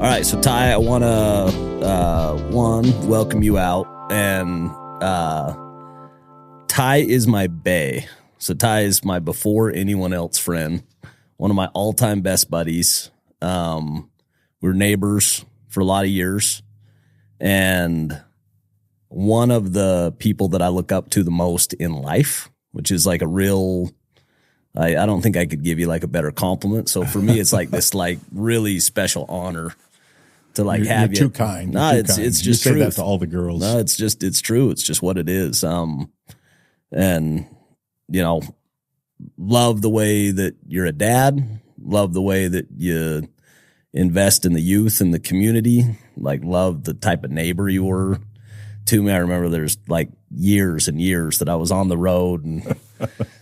right, so Ty, I want to welcome you out, and Ty is my bae. So Ty is my before anyone else friend, one of my all-time best buddies. We were neighbors for a lot of years, and one of the people that I look up to the most in life, which is like a real, I don't think I could give you like a better compliment. So for me, it's like this like really special honor to like have you're you. Too kind. No, it's just just say truth. that to all the girls. No, it's true. It's just what it is. And you know, love the way that you're a dad, love the way that you invest in the youth and the community, like love the type of neighbor you were to me. I remember there's like years and years that I was on the road and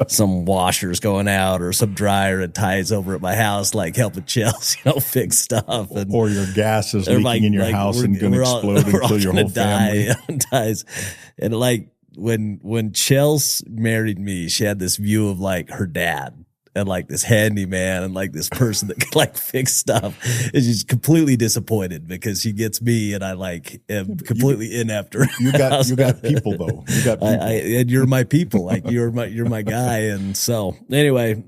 some washers going out or some dryer and ties over at my house, like helping Chelsea, fix stuff. And, or your gas is leaking in your house and going to explode and kill your whole family. Ties. And like when Chelsea married me, she had this view of like her dad and like this handyman and like this person that could like fix stuff. And she's completely disappointed because she gets me and I like am completely inept around. You got people though. You got people. And you're my people. Like you're my guy. And so anyway.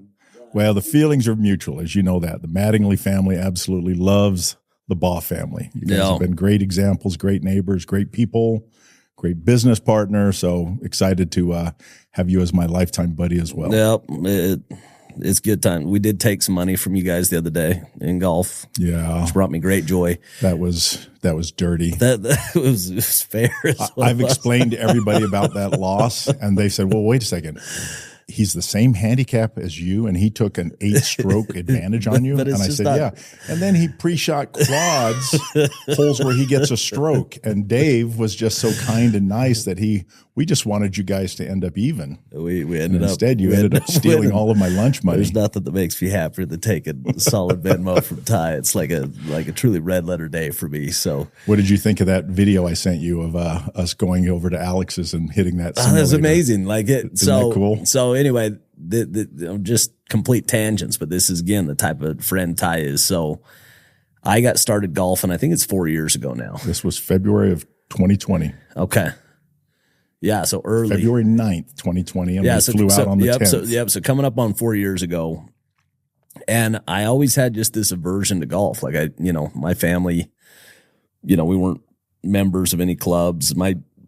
Well, the feelings are mutual, as you know that. The Mattingly family absolutely loves the Baugh family. You guys have been great examples, great neighbors, great people, great business partner. So excited to have you as my lifetime buddy as well. Yep. It's good time. We did take some money from you guys the other day in golf. Yeah. Which brought me great joy. That was dirty. That was fair. I've explained to everybody about that loss, and they said, well, wait a second. He's the same handicap as you, and he took an 8-stroke advantage on you. And I said, yeah. And then he pre-shot quads, holes where he gets a stroke. And Dave was just so kind and nice that we just wanted you guys to end up even. We ended up. Instead, you ended up stealing winning. all of my lunch money. There's nothing that makes me happier than taking a solid Venmo from Ty. It's like a truly red letter day for me. So, what did you think of that video I sent you of us going over to Alex's and hitting that simulator? That was amazing. Like it. Isn't that cool? So anyway, just complete tangents, but this is again the type of friend Ty is. So I got started golfing. I think it's 4 years ago now. This was February of 2020. Okay. Yeah, so early. February 9th, 2020, and we flew out on the 10th. So coming up on 4 years ago, and I always had just this aversion to golf. Like my family, we weren't members of any clubs.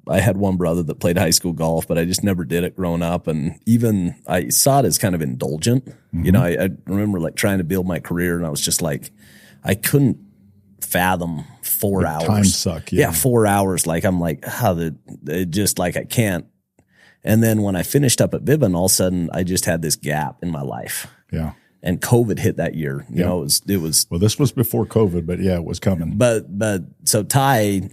I had one brother that played high school golf, but I just never did it growing up. And even I saw it as kind of indulgent. Mm-hmm. I remember like trying to build my career, and I was just like, I couldn't fathom 4 hours. Time suck. Yeah. 4 hours. Like I'm like, just like I can't. And then when I finished up at Vivint, all of a sudden I just had this gap in my life. Yeah. And COVID hit that year. It was. Well, this was before COVID, but yeah, it was coming. But so Ty,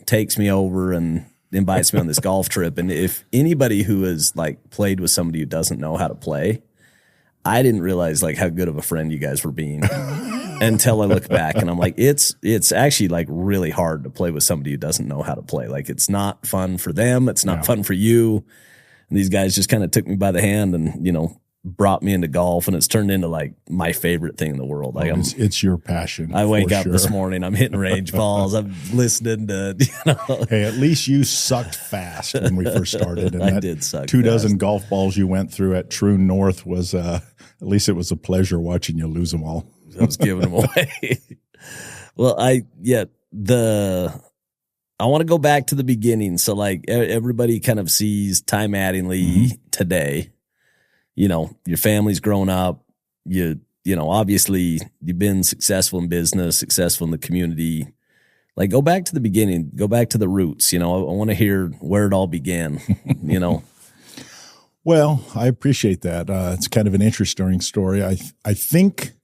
takes me over and invites me on this golf trip. And if anybody who has like played with somebody who doesn't know how to play, I didn't realize like how good of a friend you guys were being until I look back and I'm like, it's actually like really hard to play with somebody who doesn't know how to play. Like it's not fun for them. It's not fun for you. And these guys just kind of took me by the hand and, brought me into golf, and it's turned into like my favorite thing in the world. Like it's your passion. I wake up this morning, I'm hitting range balls. I'm listening to, Hey, at least you sucked fast when we first started. And I did suck 24 fast. golf balls you went through at True North was, at least it was a pleasure watching you lose them all. I was giving them away. Well, I want to go back to the beginning. So like everybody kind of sees Ty Mattingly today. Your family's grown up. Obviously you've been successful in business, successful in the community. Like go back to the beginning, go back to the roots. I want to hear where it all began, Well, I appreciate that. It's kind of an interesting story. I think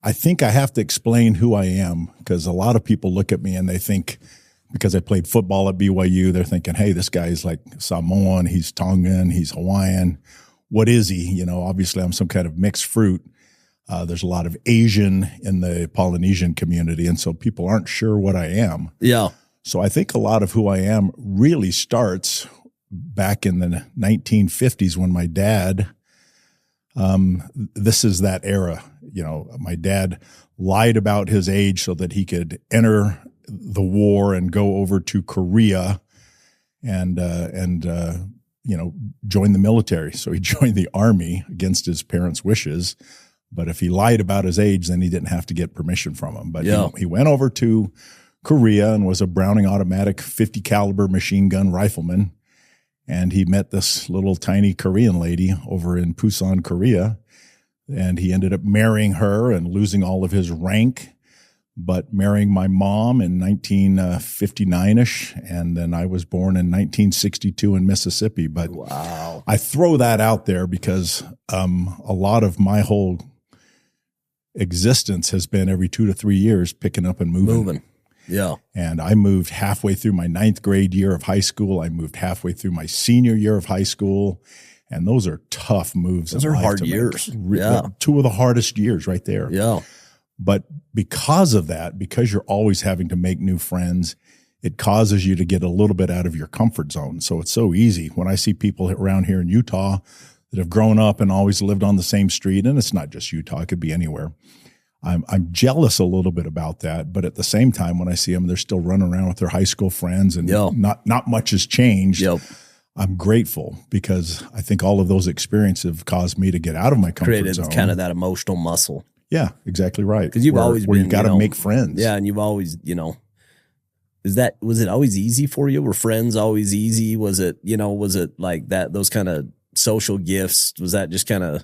I have to explain who I am, because a lot of people look at me and they think, because I played football at BYU, they're thinking, hey, this guy's like Samoan, he's Tongan, he's Hawaiian. What is he? Obviously I'm some kind of mixed fruit. There's a lot of Asian in the Polynesian community, and so people aren't sure what I am. Yeah. So I think a lot of who I am really starts back in the 1950s when my dad, this is that era. My dad lied about his age so that he could enter the war and go over to Korea and join the military. So he joined the Army against his parents' wishes. But if he lied about his age, then he didn't have to get permission from him. But he went over to Korea and was a Browning automatic 50 caliber machine gun rifleman. And he met this little tiny Korean lady over in Busan, Korea. And he ended up marrying her and losing all of his rank, but marrying my mom in 1959-ish. And then I was born in 1962 in Mississippi. But wow. I throw that out there because a lot of my whole existence has been every 2 to 3 years picking up and moving. Yeah. And I moved halfway through my 9th grade year of high school. I moved halfway through my senior year of high school. And those are tough moves. Those are hard years. Yeah. 2 of the hardest years right there. Yeah. But because of that, because you're always having to make new friends, it causes you to get a little bit out of your comfort zone. So it's so easy. When I see people around here in Utah that have grown up and always lived on the same street, and it's not just Utah, it could be anywhere. I'm jealous a little bit about that. But at the same time, when I see them, they're still running around with their high school friends and not much has changed. Yep. I'm grateful because I think all of those experiences have caused me to get out of my comfort zone. Created kind of that emotional muscle. Yeah, exactly right. Because you've always been, you've got to make friends. Yeah, and you've always, was it always easy for you? Were friends always easy? Was it like that, those kind of social gifts? Was that just kind of,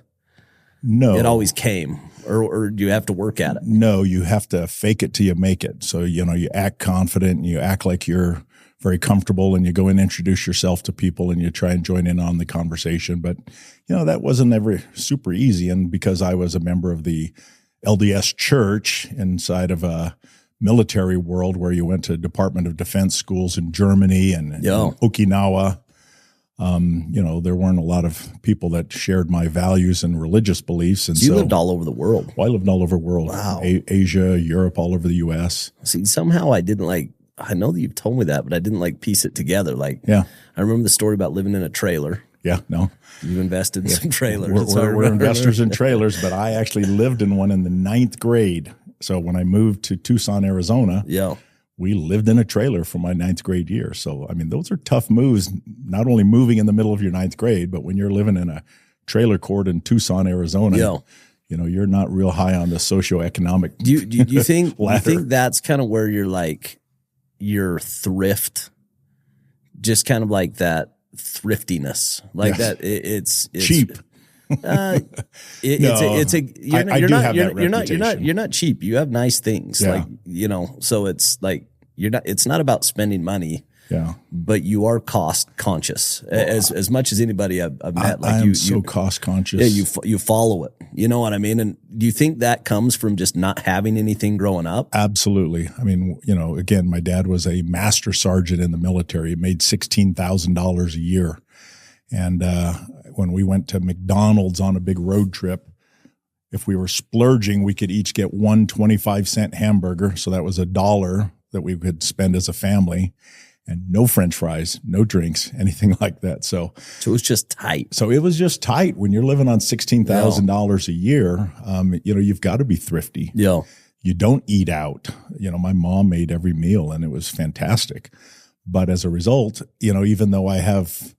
no, it always came, or do you have to work at it? No, you have to fake it till you make it. So, you act confident and you act like you're very comfortable and you go and introduce yourself to people and you try and join in on the conversation. But, that wasn't ever super easy. And because I was a member of the LDS church inside of a military world where you went to Department of Defense schools in Germany and Okinawa, there weren't a lot of people that shared my values and religious beliefs. And so you lived all over the world. Well, I lived all over the world. Wow. Asia, Europe, all over the U.S. See, somehow I didn't I know that you've told me that, but I didn't piece it together. I remember the story about living in a trailer. Yeah, no. You invested in some trailers. We're investors in trailers, but I actually lived in one in the 9th grade. So when I moved to Tucson, Arizona, we lived in a trailer for my 9th grade year. So, those are tough moves, not only moving in the middle of your 9th grade, but when you're living in a trailer court in Tucson, Arizona, you're not real high on the socioeconomic Do you think ladder. You think that's kind of where your thrift, just kind of like that thriftiness, that it's cheap. You're not cheap. You have nice things, so it's it's not about spending money. Yeah, but you are cost conscious as much as anybody I've met. I'm so cost conscious. Yeah, you follow it. You know what I mean? And do you think that comes from just not having anything growing up? Absolutely. Again, my dad was a master sergeant in the military. He made $16,000 a year. And when we went to McDonald's on a big road trip, if we were splurging, we could each get one 25-cent hamburger. So that was $1 that we could spend as a family. And no French fries, no drinks, anything like that. So it was just tight. So it was just tight. When you're living on $16,000 a year, you've got to be thrifty. Yeah. You don't eat out. My mom made every meal and it was fantastic. But as a result, even though I have,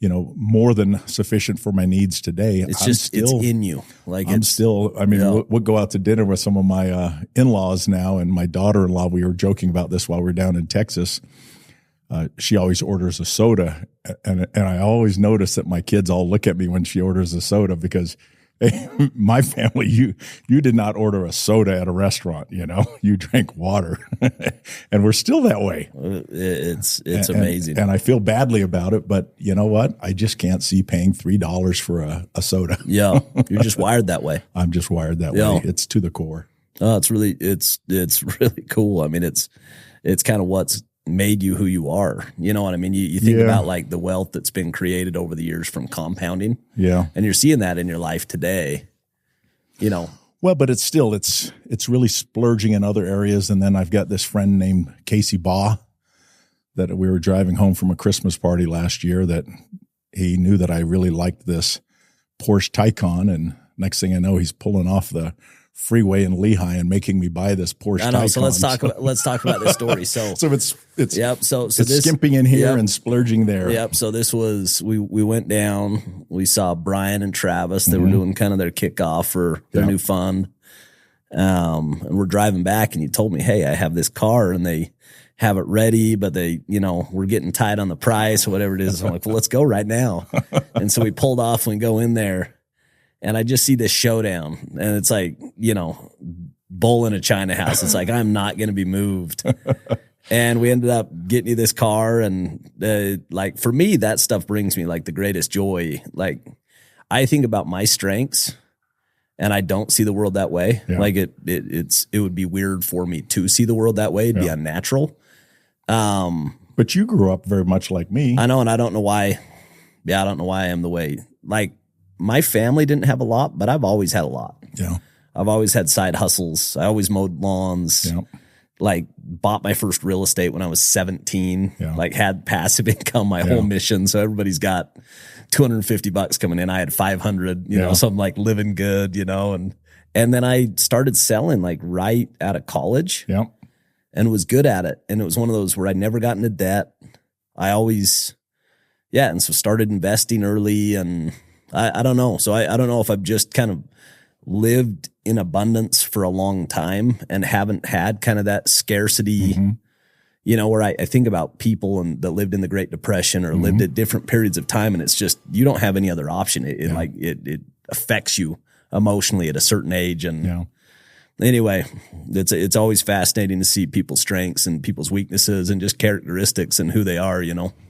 more than sufficient for my needs today, it's in you. We'll go out to dinner with some of my in-laws now, and my daughter-in-law, we were joking about this while we were down in Texas. She always orders a soda, and I always notice that my kids all look at me when she orders a soda because, hey, my family, you did not order a soda at a restaurant, you drank water, and we're still that way. It's amazing, and I feel badly about it, but you know what? I just can't see paying $3 for a soda. Yeah, you're just wired that way. I'm just wired that way. It's to the core. Oh, it's really cool. It's kind of what's made you who you are. You know what I mean? You think about the wealth that's been created over the years from compounding. Yeah. And you're seeing that in your life today, Well, but it's really splurging in other areas. And then I've got this friend named Casey Baugh that we were driving home from a Christmas party last year that he knew that I really liked this Porsche Taycan. And next thing I know, he's pulling off the freeway in Lehigh and making me buy this Porsche. I know. Taycan. So let's talk about this story. So it's yep. So it's this, skimping in here and splurging there. Yep. So this was we went down. We saw Brian and Travis. They were doing kind of their kickoff for their new fund. And we're driving back, and you told me, hey, I have this car, and they have it ready, but they, we're getting tight on the price or whatever it is. I'm like, well, let's go right now. And so we pulled off and we go in there, and I just see this showdown, and it's like, bull in a China house. It's like, I'm not going to be moved. And we ended up getting you this car. And like, for me, that stuff brings me like the greatest joy. Like, I think about my strengths, and I don't see the world that way. Yeah. Like it would be weird for me to see the world that way. It'd be unnatural. But you grew up very much like me. I know. And I don't know why. Yeah. I don't know why I am the way. Like, my family didn't have a lot, but I've always had a lot. Yeah. I've always had side hustles. I always mowed lawns. Yeah. Like, bought my first real estate when I was 17. Yeah. Like, had passive income my whole mission. So everybody's got $250 coming in. I had 500, you know, so I'm like living good, and then I started selling like right out of college and was good at it. And it was one of those where I never got into debt. I always, and so started investing early, and I don't know. So I don't know if I've just kind of lived in abundance for a long time and haven't had kind of that scarcity, where I think about people that lived in the Great Depression or lived at different periods of time, and it's just, you don't have any other option. It affects you emotionally at a certain age. And anyway, it's always fascinating to see people's strengths and people's weaknesses and just characteristics and who they are,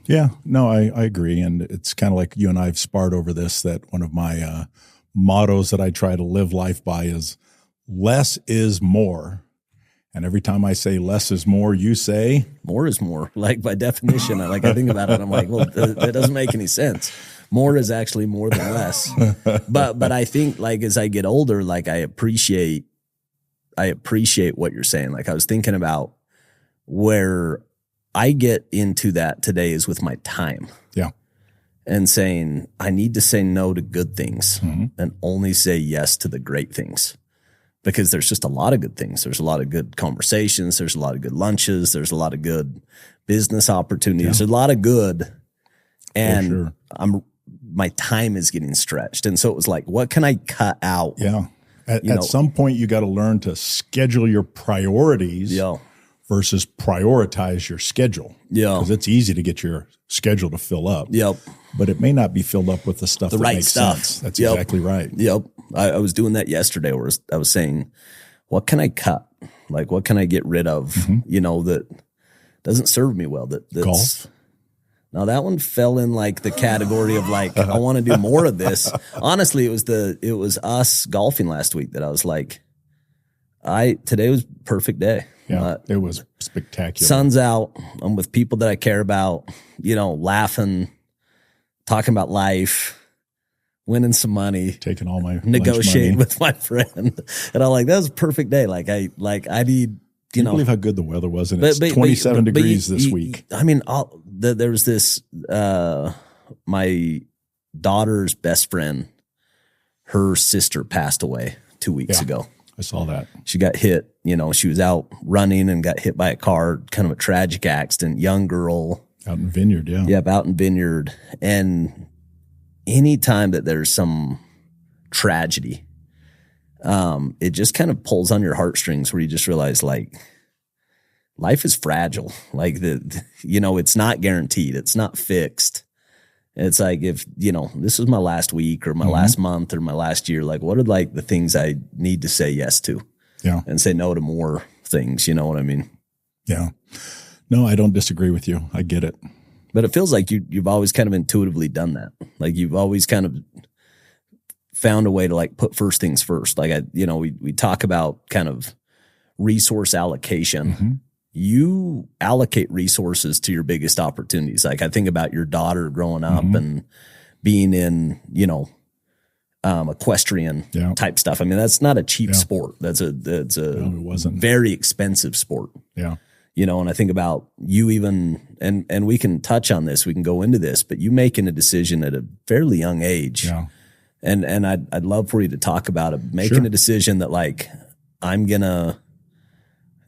Yeah, no, I agree. And it's kind of like you and I have sparred over this, that one of my mottos that I try to live life by is less is more. And every time I say less is more, you say more is more. Like, by definition, I think about it, I'm like, well, that doesn't make any sense. More is actually more than less. But I think, like, as I get older, like, I appreciate what you're saying. Like, I was thinking about where I get into that today is with my time. Yeah. And saying, I need to say no to good things and only say yes to the great things. Because there's just a lot of good things. There's a lot of good conversations. There's a lot of good lunches. There's a lot of good business opportunities. There's a lot of good. And my time is getting stretched. And so it was like, what can I cut out? Yeah. At some point, you got to learn to schedule your priorities versus prioritize your schedule. Yeah. Because it's easy to get your schedule to fill up. Yep. But it may not be filled up with the stuff that makes sense. That's exactly right. Yep. I was doing that yesterday, where I was saying, what can I cut? Like, what can I get rid of, that doesn't serve me well? That's golf. Now, that one fell in like the category of like, I want to do more of this. Honestly, it was us golfing last week that I was like, today was a perfect day. Yeah, it was spectacular. Sun's out. I'm with people that I care about, laughing, talking about life, winning some money, taking all my negotiating with my friend. And I'm like, that was a perfect day. Like, I need, Can you believe how good the weather was? And it's 27 degrees this week. I mean, there was this, my daughter's best friend, her sister passed away 2 weeks ago. I saw that. She got hit, she was out running and got hit by a car, kind of a tragic accident, young girl. Out in Vineyard, yeah. Yep, out in Vineyard. And anytime that there's some tragedy, it just kind of pulls on your heartstrings, where you just realize, like, life is fragile. Like, it's not guaranteed. It's not fixed. It's like, if, this was my last week or my last month or my last year, like, what are like the things I need to say yes to? Yeah. And say no to more things. You know what I mean? Yeah. No, I don't disagree with you. I get it. But it feels like you've always kind of intuitively done that. Like, you've always kind of found a way to like put first things first. Like, we talk about kind of resource allocation. You allocate resources to your biggest opportunities. Like, I think about your daughter growing up and being in, equestrian type stuff. I mean, that's not a cheap sport. That's a very expensive sport. Yeah. And I think about you even, and we can touch on this, we can go into this, but you making a decision at a fairly young age And I'd love for you to talk about it, making a decision that like, I'm going to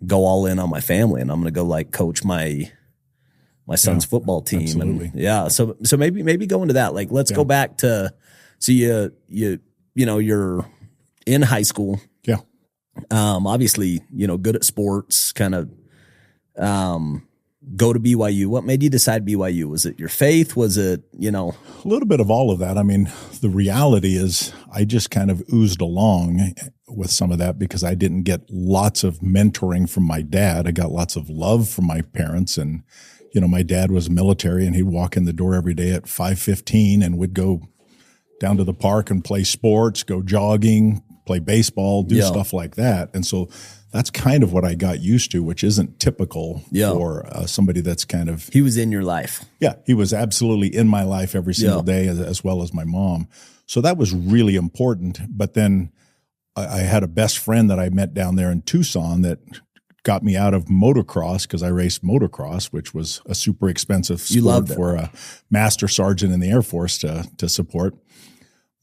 go all in on my family and I'm going to go like coach my son's football team. Absolutely. And so maybe go into that. Like, let's go back to, so you're in high school. Yeah. Obviously, good at sports, kind of, go to BYU. What made you decide BYU? Was it your faith? Was it, A little bit of all of that. I mean, the reality is I just kind of oozed along with some of that because I didn't get lots of mentoring from my dad. I got lots of love from my parents. And, my dad was military and he'd walk in the door every day at 5:15 and would go down to the park and play sports, go jogging, play baseball, do stuff like that. And so that's kind of what I got used to, which isn't typical for somebody that's kind of. He was in your life. Yeah, he was absolutely in my life every single day, as well as my mom. So that was really important. But then I had a best friend that I met down there in Tucson that got me out of motocross because I raced motocross, which was a super expensive sport for a master sergeant in the Air Force to support.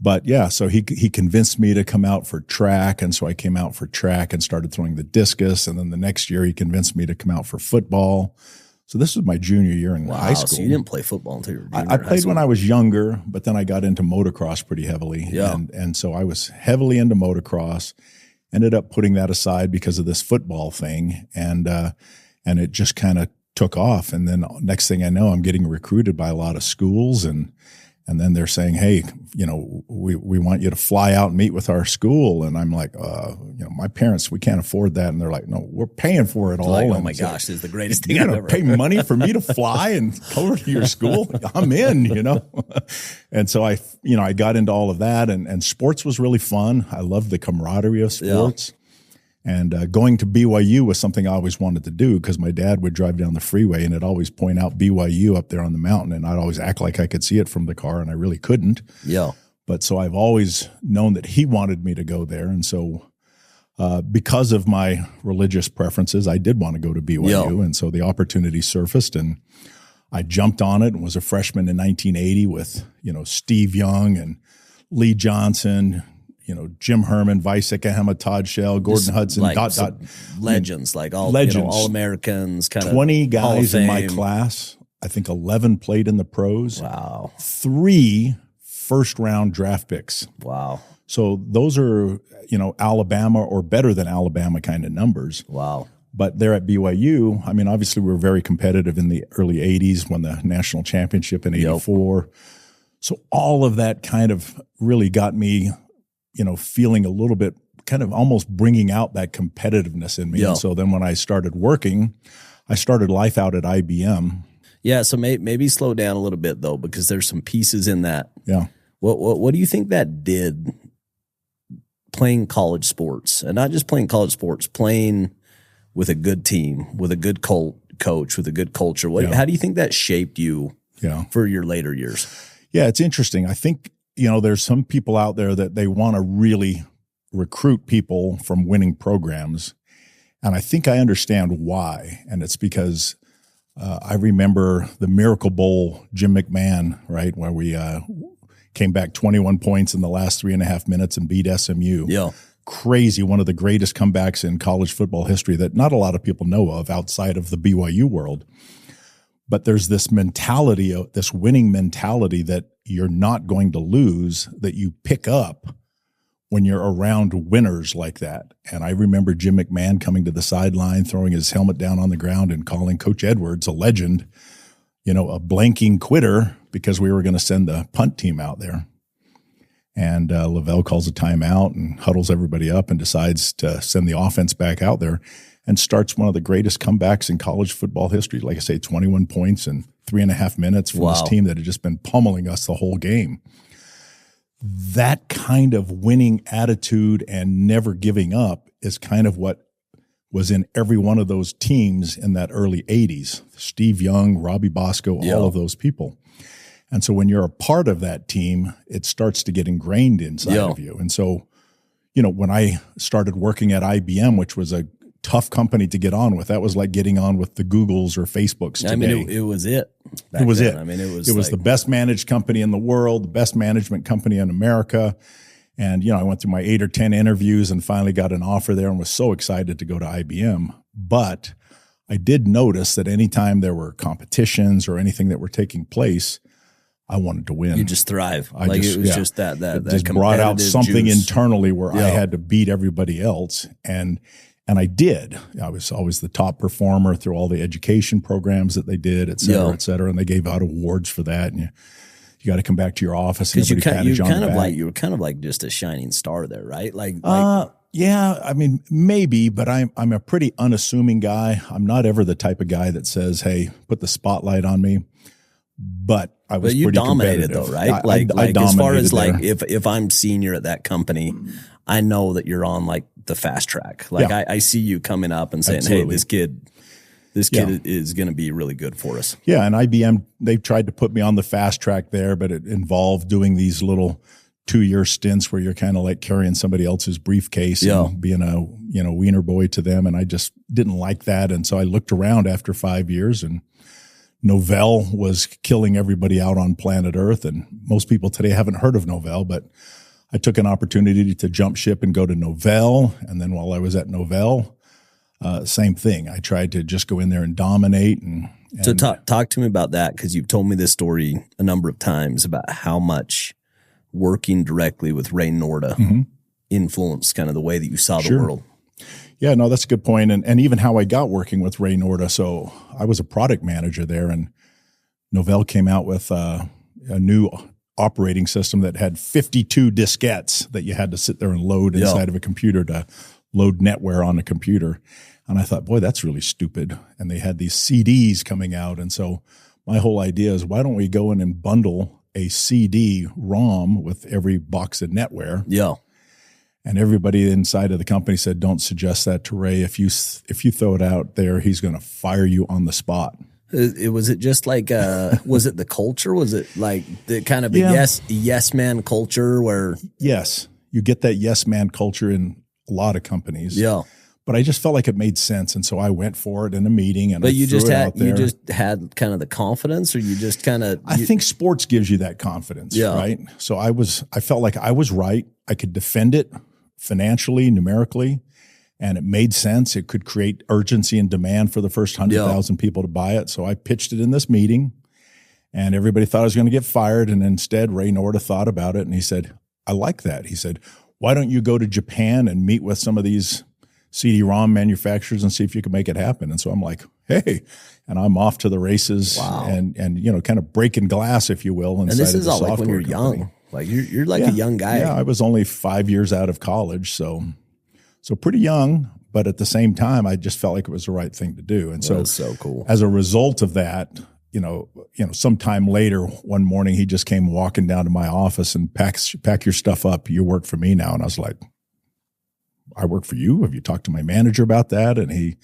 But yeah, so he convinced me to come out for track. And so I came out for track and started throwing the discus. And then the next year he convinced me to come out for football. So this was my junior year in high school. So you didn't play football until you were junior I played when I was younger, but then I got into motocross pretty heavily. Yeah. And so I was heavily into motocross, ended up putting that aside because of this football thing. And it just kind of took off. And then next thing I know, I'm getting recruited by a lot of schools and then they're saying, hey, we want you to fly out and meet with our school. And I'm like, my parents, we can't afford that. And they're like, no, we're paying for it all. Like, oh and my gosh, this is the greatest thing You're I've going ever to pay money for me to fly and over to your school? I'm in, And so I got into all of that and sports was really fun. I loved the camaraderie of sports. And going to BYU was something I always wanted to do because my dad would drive down the freeway and it'd always point out BYU up there on the mountain. And I'd always act like I could see it from the car and I really couldn't. Yeah. But so I've always known that he wanted me to go there. And so because of my religious preferences, I did want to go to BYU. Yeah. And so the opportunity surfaced and I jumped on it and was a freshman in 1980 with, Steve Young and Lee Johnson, Jim Herman, Vice Ikehama, Todd Shell, Gordon Hudson, legends, like all legends, all Americans, kind of 20 guys in my class. I think 11 played in the pros. Wow. 3 first-round draft picks. Wow. So those are, Alabama or better than Alabama kind of numbers. Wow. But there at BYU, I mean, obviously we were very competitive in the early 80s, won the national championship in 84. So all of that kind of really got me feeling a little bit kind of almost bringing out that competitiveness in me. And so then when I started working, I started life out at IBM. Yeah. So maybe slow down a little bit though, because there's some pieces in that. Yeah. What do you think that did playing college sports and not just playing college sports, playing with a good team, with a good coach, with a good culture? How do you think that shaped you for your later years? Yeah, it's interesting. I think, there's some people out there that they want to really recruit people from winning programs. And I think I understand why. And it's because I remember the Miracle Bowl, Jim McMahon, right, where we came back 21 points in the last 3.5 minutes and beat SMU. Yeah. Crazy, one of the greatest comebacks in college football history that not a lot of people know of outside of the BYU world. But there's this mentality, this winning mentality that you're not going to lose, that you pick up when you're around winners like that. And I remember Jim McMahon coming to the sideline, throwing his helmet down on the ground and calling Coach Edwards, a legend, a blanking quitter because we were going to send the punt team out there. And Lavelle calls a timeout and huddles everybody up and decides to send the offense back out there and starts one of the greatest comebacks in college football history. Like I say, 21 points in 3.5 minutes from this team that had just been pummeling us the whole game. That kind of winning attitude and never giving up is kind of what was in every one of those teams in that early 80s. Steve Young, Robbie Bosco, all of those people. And so when you're a part of that team, it starts to get ingrained inside of you. And so, when I started working at IBM, which was a tough company to get on with. That was like getting on with the Googles or Facebooks today. I mean, it was it. It was then. it. I mean, it was the best managed company in the world, the best management company in America. And, I went through my 8 or 10 interviews and finally got an offer there and was so excited to go to IBM. But I did notice that anytime there were competitions or anything that were taking place, I wanted to win. You just thrive. It just that just brought out something juice. Internally where I had to beat everybody else. And I did. I was always the top performer through all the education programs that they did, et cetera, et cetera. And they gave out awards for that. And you got to come back to your office and everybody patted you on the back. You were kind of like just a shining star there, right? Yeah, I mean, maybe, but I'm a pretty unassuming guy. I'm not ever the type of guy that says, "Hey, put the spotlight on me." But I was pretty dominated competitive. though, right? I dominated as far as there. if I'm senior at that company, I know that you're on like the fast track. I see you coming up and saying, Absolutely. "Hey, this kid is going to be really good for us." Yeah, and IBM, they tried to put me on the fast track there, but it involved doing these little 2-year stints where you're kind of like carrying somebody else's briefcase and being a wiener boy to them, and I just didn't like that, and so I looked around after 5 years, and Novell was killing everybody out on planet Earth, and most people today haven't heard of Novell, but I took an opportunity to jump ship and go to Novell, and then while I was at Novell, same thing. I tried to just go in there and dominate. So talk to me about that, because you've told me this story a number of times about how much working directly with Ray Norda influenced kind of the way that you saw the world. Yeah, no, that's a good point. And even how I got working with Ray Norda. So I was a product manager there, and Novell came out with a new operating system that had 52 diskettes that you had to sit there and load inside of a computer to load NetWare on a computer. And I thought, boy, that's really stupid. And they had these CDs coming out. And so my whole idea is, why don't we go in and bundle a CD-ROM with every box of NetWare? Yeah. And everybody inside of the company said, don't suggest that to Ray. If you throw it out there, he's going to fire you on the spot. Was it just like, was it the culture? Was it like the kind of a yes man culture where? Yes. You get that yes man culture in a lot of companies. Yeah. But I just felt like it made sense. And so I went for it in a meeting, and you just had kind of the confidence, or you just kind of, I think sports gives you that confidence, right? So I felt like I was right. I could defend it financially, numerically, and it made sense. It could create urgency and demand for the first 100,000 people to buy it. So I pitched it in this meeting, and everybody thought I was going to get fired. And instead, Ray Norda thought about it, and he said, I like that. He said, why don't you go to Japan and meet with some of these CD-ROM manufacturers and see if you can make it happen? And so I'm like, hey, and I'm off to the races. Wow. and kind of breaking glass, if you will. And this is all like when you're young. Like you're like a young guy. Yeah, I was only 5 years out of college, so pretty young, but at the same time, I just felt like it was the right thing to do. And That's so cool. As a result of that, sometime later one morning, he just came walking down to my office and pack your stuff up. You work for me now. And I was like, I work for you? Have you talked to my manager about that? And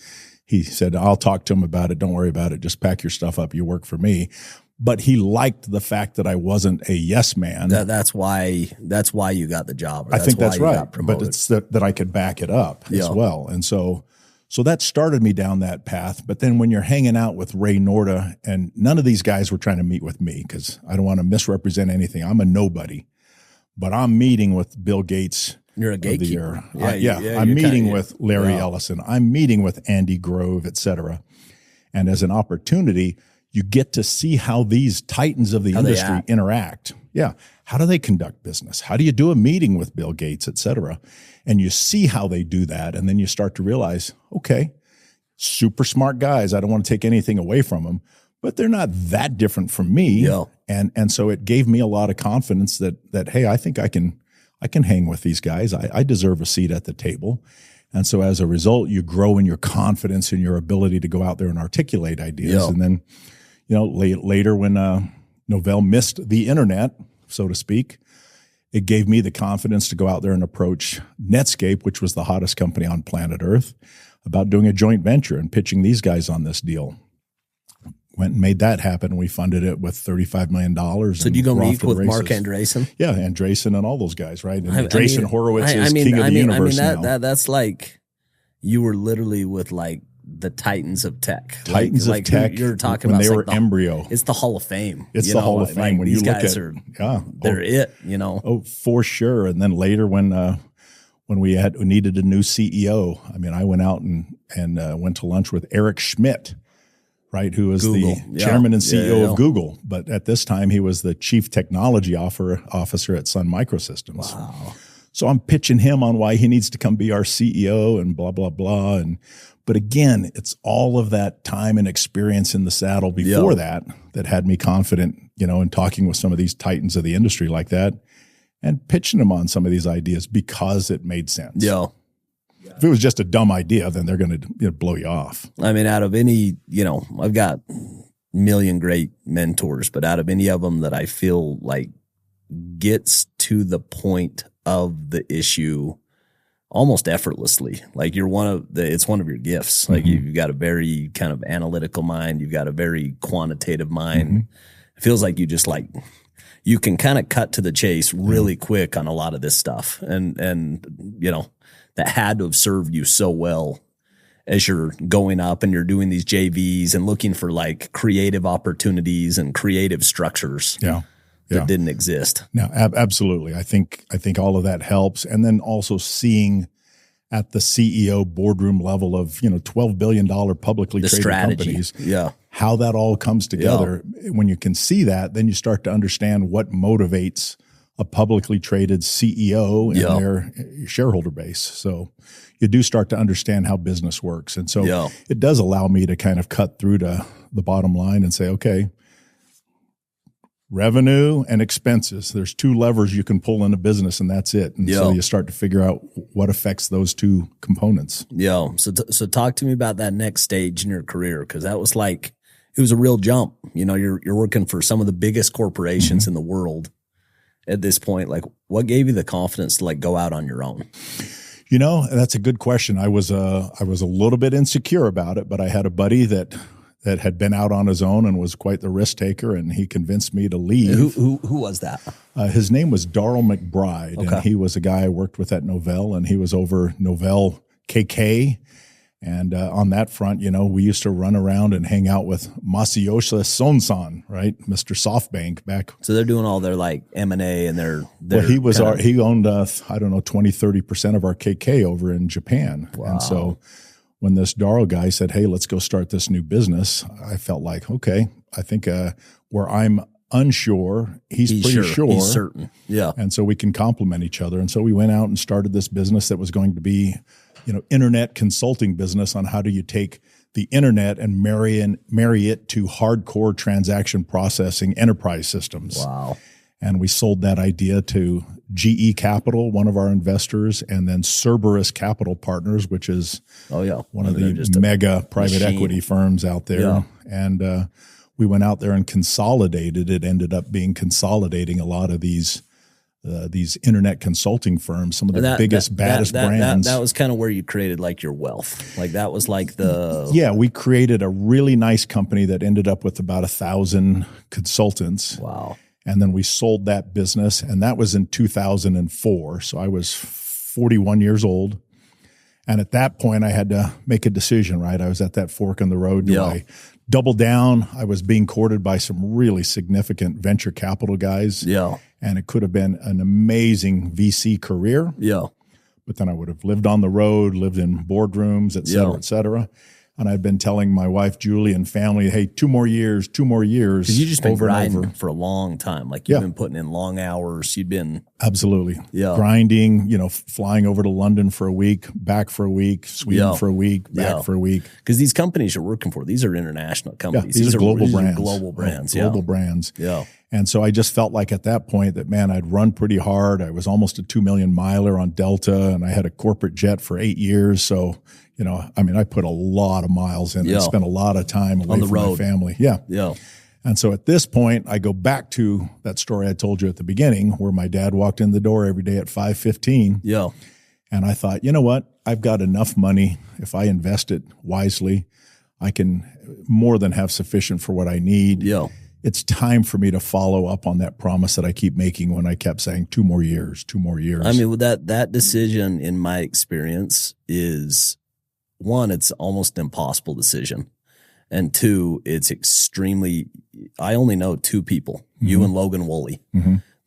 he said, I'll talk to him about it. Don't worry about it. Just pack your stuff up. You work for me. But he liked the fact that I wasn't a yes man. That's why you got the job. I think that's right. But it's that I could back it up as well. And so that started me down that path. But then when you're hanging out with Ray Norda, and none of these guys were trying to meet with me because I don't want to misrepresent anything. I'm a nobody. But I'm meeting with Bill Gates. You're a gatekeeper. I'm meeting with Larry Ellison. I'm meeting with Andy Grove, et cetera. And as an opportunity, you get to see how these titans of the industry interact. Yeah. How do they conduct business? How do you do a meeting with Bill Gates, et cetera? And you see how they do that. And then you start to realize, okay, super smart guys. I don't want to take anything away from them, but they're not that different from me. Yeah. And so it gave me a lot of confidence that, hey, I think I can hang with these guys. I deserve a seat at the table. And so as a result, you grow in your confidence and your ability to go out there and articulate ideas. Yeah. And then, later when Novell missed the internet, so to speak, it gave me the confidence to go out there and approach Netscape, which was the hottest company on planet Earth, about doing a joint venture and pitching these guys on this deal. Went and made that happen. We funded it with $35 million. So did you go meet with Mark Andreessen? Yeah, Andreessen and all those guys, right? And Andreessen Horowitz is king of the universe now. That's like, you were literally with like the titans of tech. Titans of tech. You're talking when about they were like embryo. It's the Hall of Fame. It's the Hall of Fame. Like when these you look guys at, they're it. You know. Oh, for sure. And then later when we needed a new CEO, I mean, I went out and went to lunch with Eric Schmidt, right, who was Google. the chairman and CEO of Google. But at this time, he was the chief technology officer at Sun Microsystems. Wow. So I'm pitching him on why he needs to come be our CEO and blah, blah, blah. But again, it's all of that time and experience in the saddle before that had me confident, in talking with some of these titans of the industry like that and pitching them on some of these ideas because it made sense. Yeah. If it was just a dumb idea, then they're going to blow you off. I mean, out of any, I've got a million great mentors, but out of any of them that I feel like gets to the point of the issue almost effortlessly, like it's one of your gifts. Like you've got a very kind of analytical mind. You've got a very quantitative mind. It feels like you just like, you can kind of cut to the chase really quick on a lot of this stuff. And that had to have served you so well as you're going up and you're doing these JVs and looking for like creative opportunities and creative structures that didn't exist. No, absolutely. I think all of that helps. And then also seeing at the CEO boardroom level of, $12 billion publicly traded companies, how that all comes together. When you can see that, then you start to understand what motivates a publicly traded CEO and their shareholder base. So you do start to understand how business works. And so it does allow me to kind of cut through to the bottom line and say, okay, revenue and expenses, there's two levers you can pull in a business and that's it. And so you start to figure out what affects those two components. Yeah. So talk to me about that next stage in your career. Cause that was like, it was a real jump. You're working for some of the biggest corporations in the world at this point. Like what gave you the confidence to like go out on your own? That's a good question. I was a little bit insecure about it, but I had a buddy that had been out on his own and was quite the risk taker, and he convinced me to leave. Who was that? His name was Darrell McBride, and he was a guy I worked with at Novell, and he was over Novell KK. And on that front, we used to run around and hang out with Masayoshi Son-san, right, Mr. SoftBank back. So they're doing all their like M&A and their he owned 20-30% of our KK over in Japan. Wow. And so when this Darrell guy said, hey, let's go start this new business, I felt like, okay, I think where I'm unsure, he's pretty sure. He's certain. Yeah. And so we can complement each other. And so we went out and started this business that was going to be, internet consulting business on how do you take the internet and marry it to hardcore transaction processing enterprise systems. Wow. And we sold that idea to GE Capital, one of our investors, and then Cerberus Capital Partners, which is one of the mega private equity firms out there. Yeah. And we went out there and consolidated. It ended up being consolidating a lot of these internet consulting firms, some of the biggest, baddest brands. That was kind of where you created like your wealth. Like that was like the... Yeah, we created a really nice company that ended up with about 1,000 consultants. Wow. And then we sold that business, and that was in 2004. So I was 41 years old. And at that point, I had to make a decision, right? I was at that fork in the road. Do I double down? I was being courted by some really significant venture capital guys. Yeah. And it could have been an amazing VC career. Yeah. But then I would have lived on the road, lived in boardrooms, et cetera, et cetera. And I'd been telling my wife, Julie, and family, hey, 2 more years. Because you just been grinding for a long time. Like you've been putting in long hours. You'd been. Absolutely. Yeah. Grinding, flying over to London for a week, back for a week, Sweden for a week, back for a week. Because these companies you're working for, these are international companies. Yeah, these are global brands. Global brands. Global brands. Yeah. And so I just felt like at that point that, man, I'd run pretty hard. I was almost a 2 million miler on Delta, and I had a corporate jet for 8 years. So, I put a lot of miles in and spent a lot of time away from my family. Yeah. Yeah. And so at this point, I go back to that story I told you at the beginning where my dad walked in the door every day at 5:15. Yeah. And I thought, you know what? I've got enough money. If I invest it wisely, I can more than have sufficient for what I need. Yeah. It's time for me to follow up on that promise that I keep making when I kept saying 2 more years, 2 more years. I mean, that decision in my experience is one, it's almost an impossible decision. And two, it's extremely, I only know two people, you and Logan Woolley,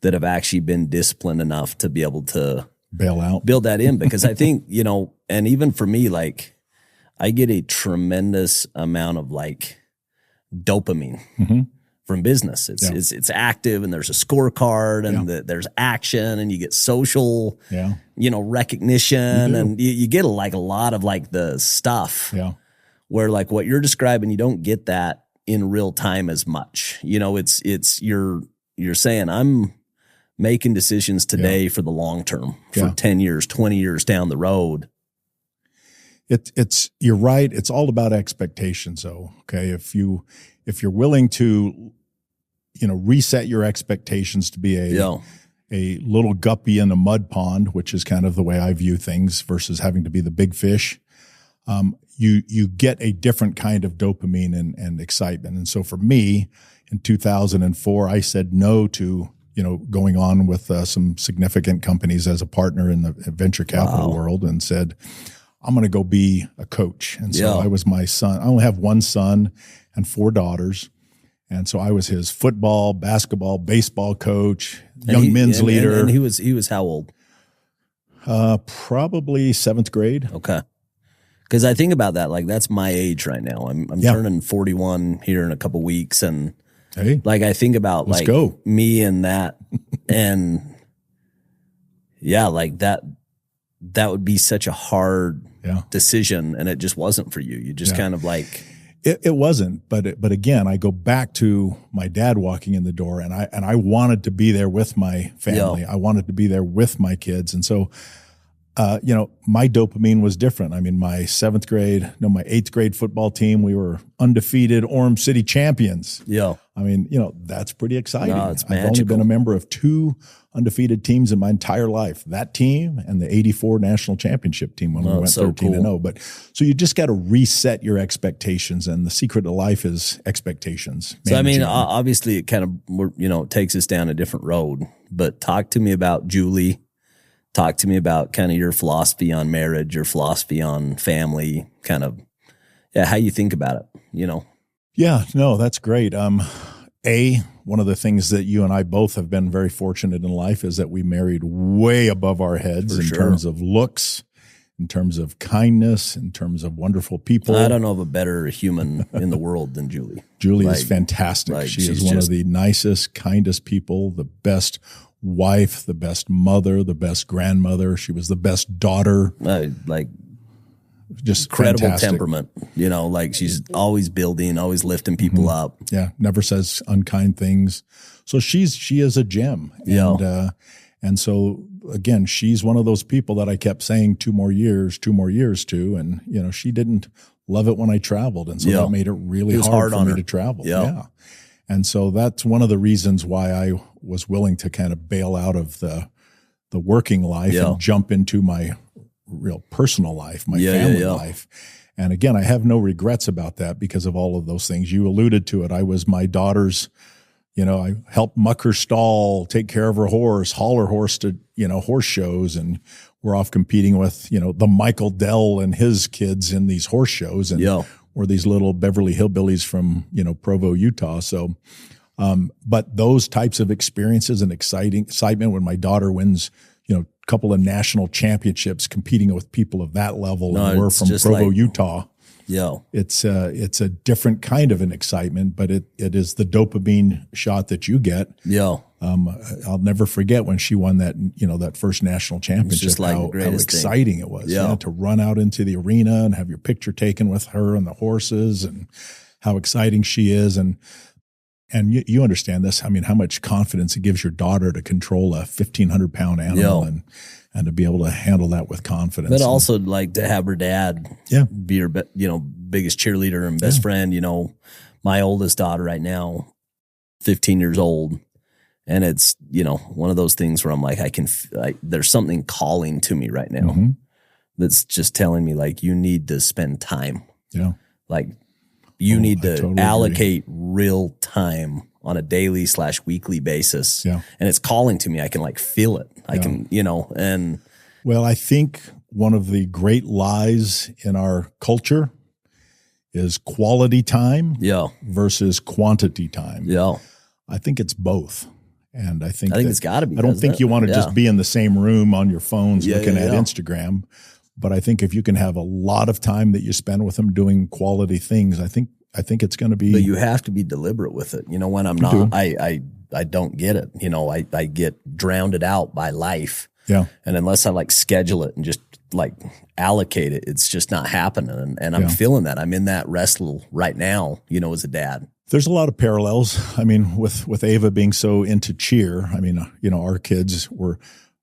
that have actually been disciplined enough to be able to bail out, build that in. Because I think, you know, and even for me, like I get a tremendous amount of like dopamine from business. It's active, and there's a scorecard, and there's action, and you get social, you know, recognition, and you get like a lot of like the stuff. Yeah. Where like what you're describing, you don't get that in real time as much. You know, it's you're saying I'm making decisions today for the long term, for 10 years, 20 years down the road. It's you're right. It's all about expectations, though. Okay, if you're willing to, you know, reset your expectations to be a little guppy in a mud pond, which is kind of the way I view things, versus having to be the big fish. You get a different kind of dopamine and excitement. And so for me, in 2004, I said no to, you know, going on with some significant companies as a partner in the venture capital world, and said, I'm going to go be a coach. And so I was my son. I only have one son and 4 daughters. And so I was his football, basketball, baseball coach, young men's leader. And he was how old? Probably 7th grade. Okay. Because I think about that, like that's my age right now. I'm turning 41 here in a couple weeks, and like I think about like me and that, and like that would be such a hard decision, and it just wasn't for you. You just kind of like it wasn't. But again, I go back to my dad walking in the door, and I wanted to be there with my family. I wanted to be there with my kids, and so. You know, my dopamine was different. I mean, my 8th grade football team, we were undefeated Orem City champions. Yeah. I mean, you know, that's pretty exciting. No, it's magical. I've only been a member of 2 undefeated teams in my entire life. That team and the 84 national championship team when we went 13-0. But so you just got to reset your expectations, and the secret of life is expectations. So, I mean, obviously it kind of, you know, takes us down a different road, but talk to me about Julie. Talk to me about kind of your philosophy on marriage, your philosophy on family, kind of, how you think about it, you know? Yeah, no, that's great. One of the things that you and I both have been very fortunate in life is that we married way above our heads in terms of looks, in terms of kindness, in terms of wonderful people. I don't know of a better human in the world than Julie. Julie is fantastic. She is one of the nicest, kindest people, the best wife, the best mother, the best grandmother. She was the best daughter. Like just incredible fantastic. Temperament, you know, like she's always building, always lifting people up. Yeah. Never says unkind things. So she is a gem. And so again, she's one of those people that I kept saying 2 more years to, and you know, she didn't love it when I traveled. And so that made it really hard for me to travel. Yeah. And so that's one of the reasons why I was willing to kind of bail out of the working life and jump into my real personal life, my family life. And again, I have no regrets about that because of all of those things. You alluded to it. I was my daughter's, you know, I helped muck her stall, take care of her horse, haul her horse to, you know, horse shows. And we're off competing with, you know, the Michael Dell and his kids in these horse shows. And we're these little Beverly Hillbillies from, you know, Provo, Utah. So, but those types of experiences and excitement when my daughter wins, you know, a couple of national championships competing with people of that level, and we're from Provo, Utah. It's a different kind of an excitement, but it is the dopamine shot that you get. I'll never forget when she won that, you know, that first national championship, like how exciting it was. To run out into the arena and have your picture taken with her and the horses, and how exciting she is. And you understand this. I mean, how much confidence it gives your daughter to control a 1,500-pound animal and to be able to handle that with confidence. But also like to have her dad be her, you know, biggest cheerleader and best friend. You know, my oldest daughter right now, 15 years old. And it's, you know, one of those things where I'm like, there's something calling to me right now that's just telling me like, you need to spend time. Like you need to totally allocate real time on a daily / weekly basis. And it's calling to me. I can like feel it. I can, you know, and. Well, I think one of the great lies in our culture is quality time versus quantity time. Yeah. I think it's both. And I think it's got to be. I don't think you want to just be in the same room on your phones looking at Instagram. But I think if you can have a lot of time that you spend with them doing quality things, I think it's going to be. But you have to be deliberate with it. You know, when I'm not, I don't get it. You know, I get drowned out by life. Yeah. And unless I like schedule it and just like allocate it, it's just not happening. And I'm feeling that. I'm in that wrestle right now, you know, as a dad. There's a lot of parallels. I mean, with Ava being so into cheer, I mean, you know, our kids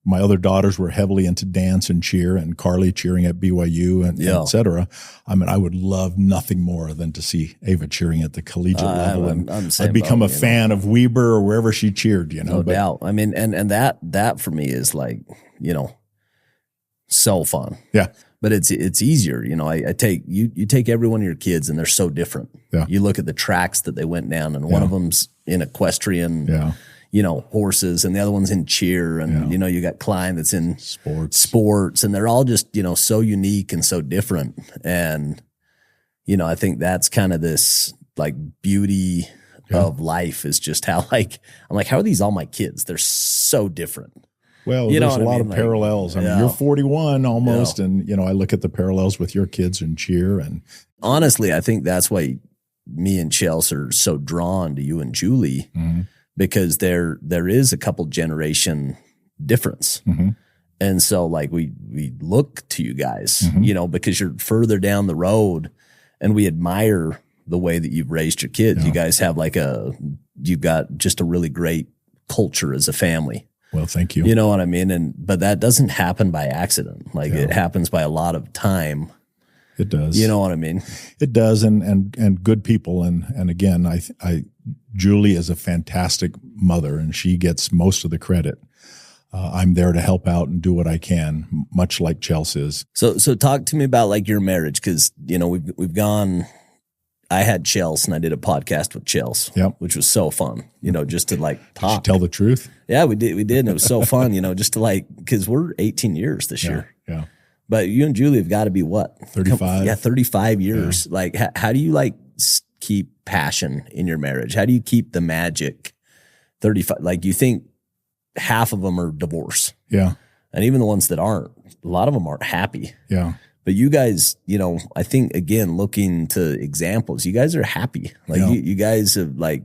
my other daughters were heavily into dance and cheer, and Carly cheering at BYU and et cetera. I mean, I would love nothing more than to see Ava cheering at the collegiate level. And I'd become a fan of Weber or wherever she cheered, you know. No doubt. I mean, and that for me is like, you know, so fun. Yeah. But it's easier. You know, I take you take every one of your kids and they're so different. Yeah. You look at the tracks that they went down, and one of them's in equestrian, you know, horses, and the other one's in cheer, and you know, you got Klein that's in sports, and they're all just, you know, so unique and so different. And, you know, I think that's kind of this like beauty of life, is just how like, I'm like, how are these all my kids? They're so different. Well, there's a lot of parallels. I mean, you're 41 almost, and, you know, I look at the parallels with your kids in cheer. And honestly, I think that's why me and Chelsea are so drawn to you and Julie, because there is a couple generation difference. And so like we look to you guys, you know, because you're further down the road, and we admire the way that you've raised your kids. You guys have like you've got just a really great culture as a family. Well, thank you. You know what I mean? But that doesn't happen by accident. Like it happens by a lot of time. It does. You know what I mean? It does. And good people. And again, Julie is a fantastic mother, and she gets most of the credit. I'm there to help out and do what I can, much like Chelsea is. So talk to me about like your marriage. 'Cause you know, we've gone, I had Chelsea and I did a podcast with Chelsea, which was so fun, you know, just to like talk. Did you tell the truth? Yeah, we did. And it was so fun, you know, just to like, cause we're 18 years this year. Yeah. But you and Julie have got to be what? 35. Yeah. 35 years. Yeah. Like how do you like keep passion in your marriage? How do you keep the magic? 35, like you think half of them are divorce. Yeah. And even the ones that aren't, a lot of them aren't happy. Yeah. But you guys, you know, I think, again, looking to examples, you guys are happy. Like you guys have like,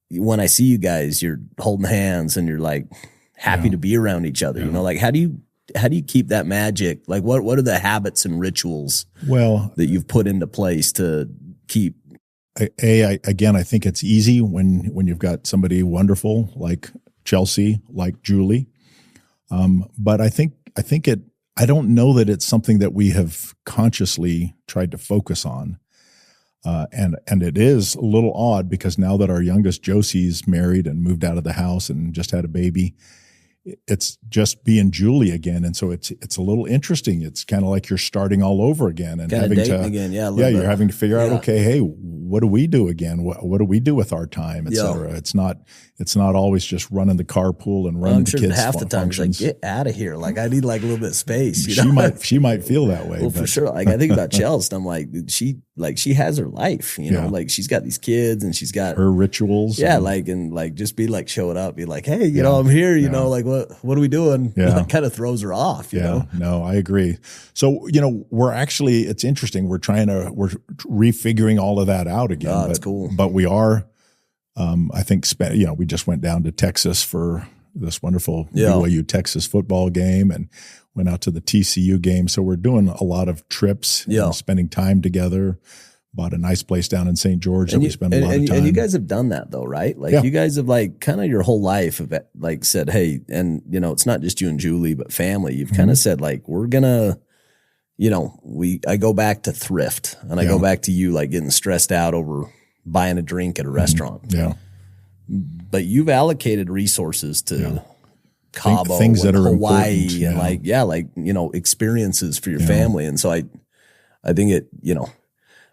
when I see you guys, you're holding hands and you're like happy to be around each other. You know, like how do you keep that magic? Like what are the habits and rituals that you've put into place to keep? Again, I think it's easy when you've got somebody wonderful like Chelsea, like Julie. But I think I don't know that it's something that we have consciously tried to focus on. And it is a little odd because now that our youngest Josie's married and moved out of the house and just had a baby, it's just being Julie again. And so it's a little interesting. It's kind of like you're starting all over again and kinda having to, again. you're having to figure out, okay, hey, what do we do again? What do we do with our time, et cetera? It's not always just running the carpool and running the kids. Half the time she's like, get out of here. Like I need like a little bit of space. You know? She might feel that way. Well, for sure. Like I think about Chelsea, I'm like, she has her life, you know, like she's got these kids and she's got her rituals. Yeah. And just be like, show it up, be like, hey, you know, I'm here, you know, like what are we doing? Yeah. That kind of throws her off, you know? No, I agree. So, you know, it's interesting. We're refiguring all of that out again. Oh, that's cool. But we are, I think, we just went down to Texas for this wonderful BYU Texas football game and went out to the TCU game. So we're doing a lot of trips, spending time together. Bought a nice place down in St. George that we spend a lot of time. And you guys have done that though, right? Like you guys have like kind of your whole life have like said, hey, and you know, it's not just you and Julie, but family. You've kind of said like, we're gonna, you know, I go back to thrift and I go back to you like getting stressed out over buying a drink at a restaurant. Yeah. But you've allocated resources to Cabo things that are Hawaii and like you know, experiences for your family. And so I think it, you know,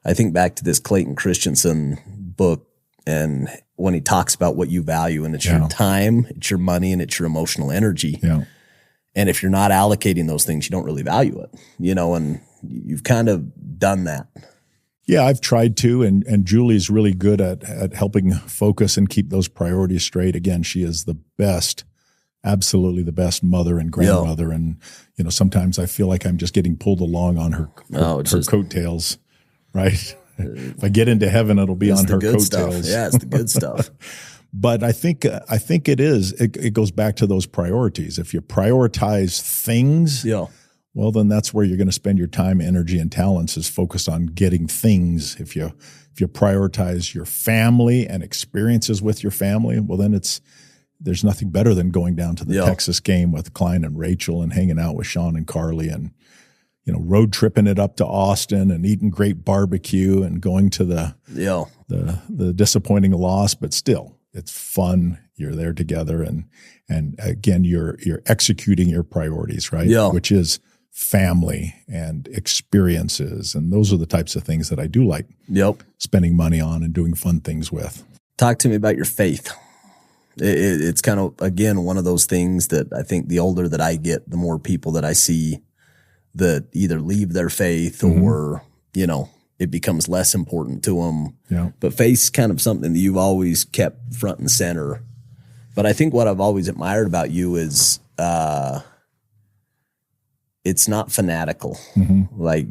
I think back to this Clayton Christensen book and when he talks about what you value and it's your time, it's your money, and it's your emotional energy. Yeah. And if you're not allocating those things, you don't really value it, and you've kind of done that. Yeah, I've tried to, and Julie's really good at helping focus and keep those priorities straight. Again, she is the best, absolutely the best mother and grandmother. And, sometimes I feel like I'm just getting pulled along on her coattails, right? If I get into heaven, it'll be on her coattails. Yeah, it's the good stuff. But I think it goes back to those priorities. If you prioritize things, well, then that's where you're going to spend your time, energy, and talents, is focused on getting things. If you prioritize your family and experiences with your family, well, then there's nothing better than going down to the Texas game with Klein and Rachel and hanging out with Sean and Carly and, road tripping it up to Austin and eating great barbecue and going to the disappointing loss, but still it's fun. You're there together. And again, you're executing your priorities, right? Yeah. Which is family and experiences. And those are the types of things that I do like spending money on and doing fun things with. Talk to me about your faith. It's kind of, again, one of those things that I think the older that I get, the more people that I see that either leave their faith or, it becomes less important to them. Yeah. But faith's kind of something that you've always kept front and center. But I think what I've always admired about you is it's not fanatical. Like,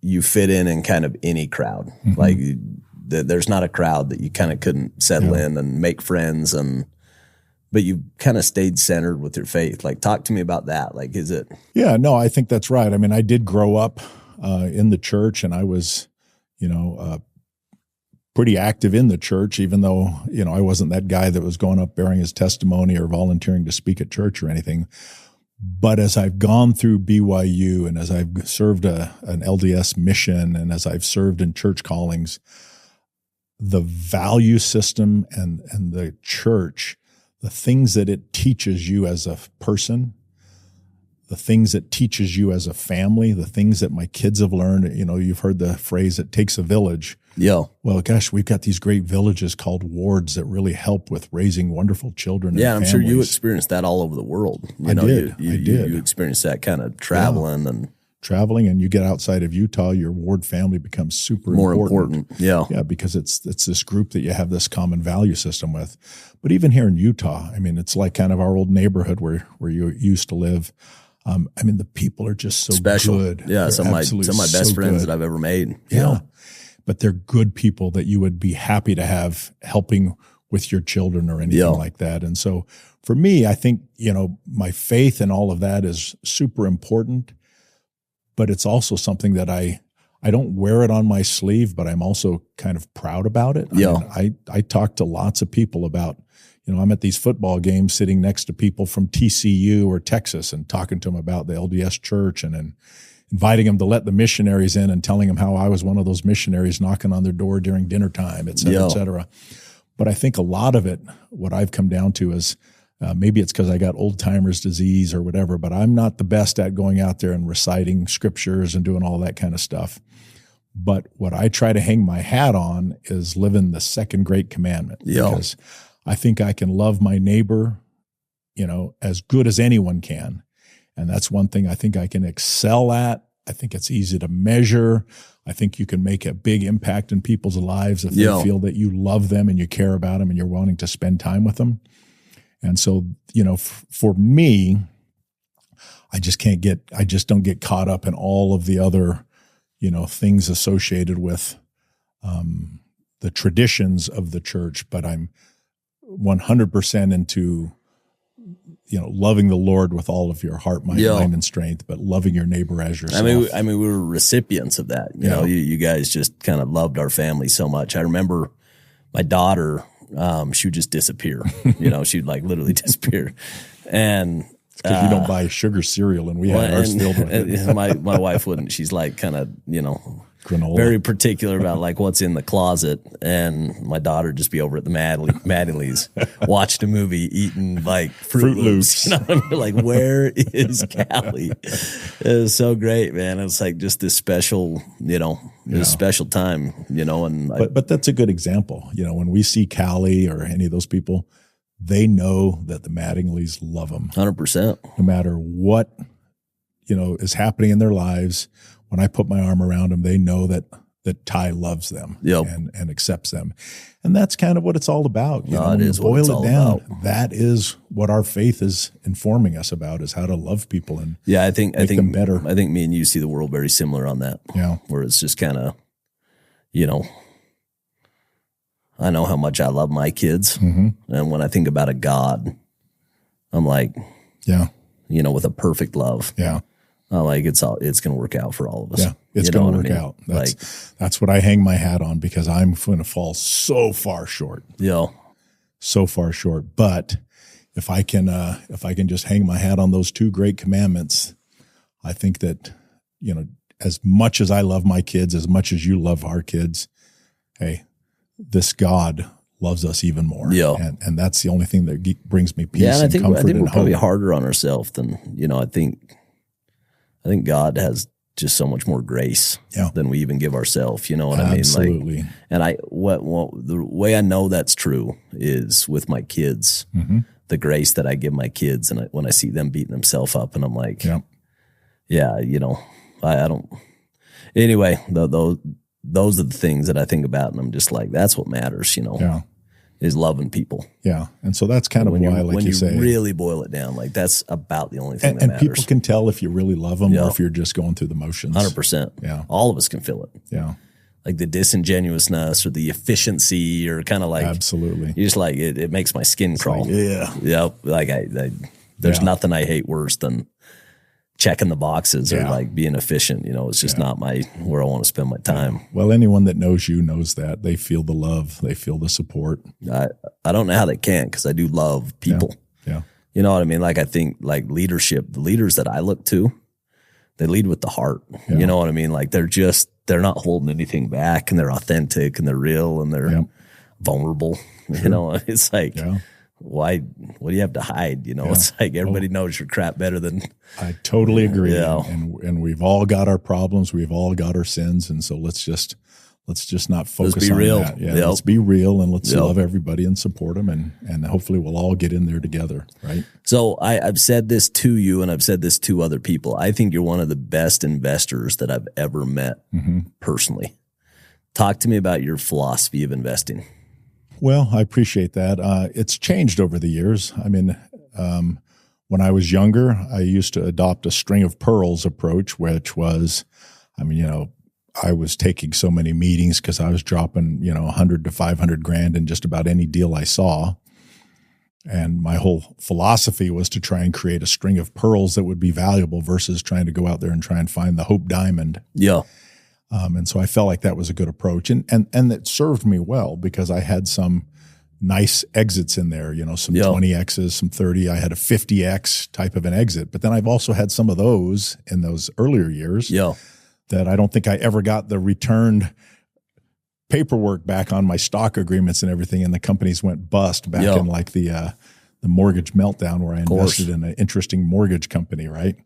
you fit in kind of any crowd. Like, there's not a crowd that you kind of couldn't settle in and make friends, but you kind of stayed centered with your faith. Like, talk to me about that. Like, is it? Yeah, no, I think that's right. I mean, I did grow up in the church, and I was, pretty active in the church, even though, I wasn't that guy that was going up bearing his testimony or volunteering to speak at church or anything. But as I've gone through BYU and as I've served an LDS mission and as I've served in church callings, the value system and the church, the things that it teaches you as a person, the things it teaches you as a family, the things that my kids have learned. You've heard the phrase, it takes a village. Yeah. Well, gosh, we've got these great villages called wards that really help with raising wonderful children. Yeah, and I'm sure you experienced that all over the world. I did. You experienced that kind of traveling and you get outside of Utah, your ward family becomes super more important. Yeah. Yeah, because it's this group that you have this common value system with. But even here in Utah, I mean, it's like kind of our old neighborhood where you used to live. I mean, the people are just so special. Good. Yeah, some of my best friends that I've ever made. Yeah. But they're good people that you would be happy to have helping with your children or anything like that. And so for me, I think, my faith and all of that is super important, but it's also something that I don't wear it on my sleeve, but I'm also kind of proud about it. I talk to lots of people about, I'm at these football games sitting next to people from TCU or Texas and talking to them about the LDS church and then inviting them to let the missionaries in and telling them how I was one of those missionaries knocking on their door during dinner time, et cetera, et cetera. But I think a lot of it, what I've come down to is maybe it's because I got old timer's disease or whatever, but I'm not the best at going out there and reciting scriptures and doing all that kind of stuff. But what I try to hang my hat on is living the second great commandment. Because I think I can love my neighbor, as good as anyone can. And that's one thing I think I can excel at. I think it's easy to measure. I think you can make a big impact in people's lives if they feel that you love them and you care about them and you're wanting to spend time with them. And so, for me, I just don't get caught up in all of the other, things associated with the traditions of the church, but I'm 100% into loving the Lord with all of your heart, mind, and strength, but loving your neighbor as yourself. I mean, we were recipients of that. You guys just kind of loved our family so much. I remember my daughter, she would just disappear. She'd like literally disappear. And because you don't buy sugar cereal, and we had ours filled with it. My wife wouldn't. She's like kind of, granola. Very particular about like what's in the closet. And my daughter would just be over at the Mattingly's, watched a movie, eating like Fruit Loops. And you're like, where is Callie? It was so great, man. It was like just this special, this special time, and but that's a good example. When we see Callie or any of those people, they know that the Mattinglys love them. 100%. No matter what, is happening in their lives. When I put my arm around them, they know that Ty loves them and accepts them. And that's kind of what it's all about. It is boil what it's it all down. about. That is what our faith is informing us about, is how to love people and I think them better. I think me and you see the world very similar on that. Yeah. Where it's just kind of, I know how much I love my kids. Mm-hmm. And when I think about a God, I'm like, with a perfect love. Yeah. Like it's going to work out for all of us. Yeah, it's going to work out. That's what I hang my hat on, because I'm going to fall so far short. Yeah, so far short. But if I can just hang my hat on those 2 great commandments, I think that as much as I love my kids, as much as you love our kids, hey, this God loves us even more. Yeah, and that's the only thing that brings me peace and and comfort. I think and we're probably hope. harder on ourselves than I think God has just so much more grace than we even give ourselves. You know what I mean? Absolutely. And the way I know that's true is with my kids, the grace that I give my kids. And when I see them beating themselves up, and I'm like, I don't, anyway, those are the things that I think about. And I'm just like, that's what matters, is loving people. Yeah. And so that's kind of why, like you say, when you really boil it down, like that's about the only thing that and matters. people can tell if you really love them or if you're just going through the motions. 100%. Yeah. All of us can feel it. Yeah. Like the disingenuousness or the efficiency, or kind of like, absolutely. You just like, it makes my skin crawl. Like, Yep. Like there's nothing I hate worse than checking the boxes or like being efficient. It's just not where I want to spend my time. Well, anyone that knows you knows that. They feel the love. They feel the support. I don't know how they can, because I do love people. Yeah. You know what I mean? Like I think like leadership, the leaders that I look to, they lead with the heart. Yeah. You know what I mean? Like they're not holding anything back, and they're authentic, and they're real, and they're vulnerable. Sure. It's like, why? What do you have to hide? It's like everybody knows your crap better than. I totally agree. Yeah. And we've all got our problems. We've all got our sins. And so let's just not focus on real. that. Yeah. Let's be real, and let's love everybody and support them. And hopefully we'll all get in there together. Right. So I've said this to you, and I've said this to other people. I think you're one of the best investors that I've ever met personally. Talk to me about your philosophy of investing. Well, I appreciate that. It's changed over the years. I mean, when I was younger, I used to adopt a string of pearls approach, which was, I was taking so many meetings because I was dropping, 100 to 500 grand in just about any deal I saw. And my whole philosophy was to try and create a string of pearls that would be valuable versus trying to go out there and try and find the hope diamond. Yeah. And so I felt like that was a good approach, and it served me well, because I had some nice exits in there, some 20Xs, some 30. I had a 50X type of an exit, but then I've also had some of those in those earlier years that I don't think I ever got the returned paperwork back on my stock agreements and everything. And the companies went bust back in like the mortgage meltdown, where I invested in an interesting mortgage company. Right.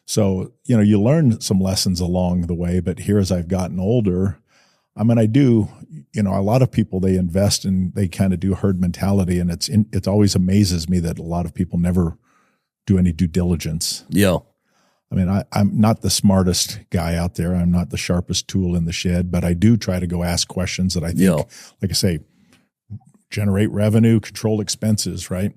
So, you learn some lessons along the way, but here, as I've gotten older, I do, a lot of people, they invest and they kind of do herd mentality. And it always amazes me that a lot of people never do any due diligence. Yeah. I'm not the smartest guy out there. I'm not the sharpest tool in the shed, but I do try to go ask questions that I think, like I say, generate revenue, control expenses, right?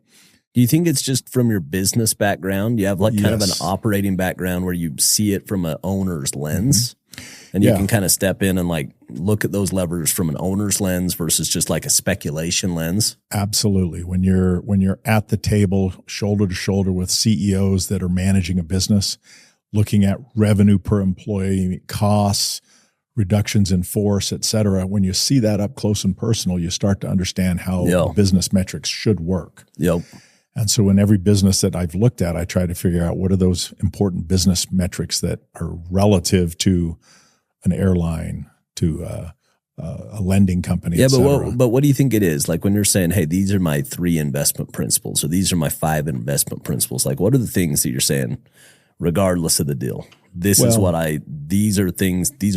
Do you think it's just from your business background? You have like kind of an operating background where you see it from an owner's lens, and you can kind of step in and like look at those levers from an owner's lens versus just like a speculation lens. Absolutely. When you're at the table, shoulder to shoulder with CEOs that are managing a business, looking at revenue per employee, costs, reductions in force, et cetera. When you see that up close and personal, you start to understand how business metrics should work. Yep. And so in every business that I've looked at, I try to figure out what are those important business metrics that are relative to an airline, to a lending company. Yeah, but what do you think it is? Like when you're saying, hey, these are my 3 investment principles, or these are my 5 investment principles. Like what are the things that you're saying, regardless of the deal? These are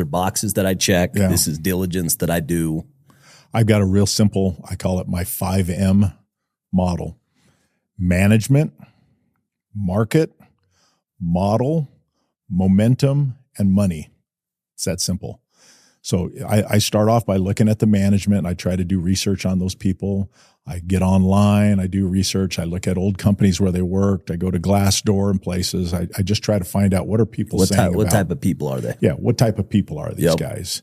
boxes that I check. Yeah. This is diligence that I do. I've got a real simple, I call it my 5M model. Management, market, model, momentum, and money. It's that simple. So I start off by looking at the management. I try to do research on those people. I get online. I do research. I look at old companies where they worked. I go to Glassdoor and places. I just try to find out what are people saying what type of people are they? Yeah, what type of people are these guys?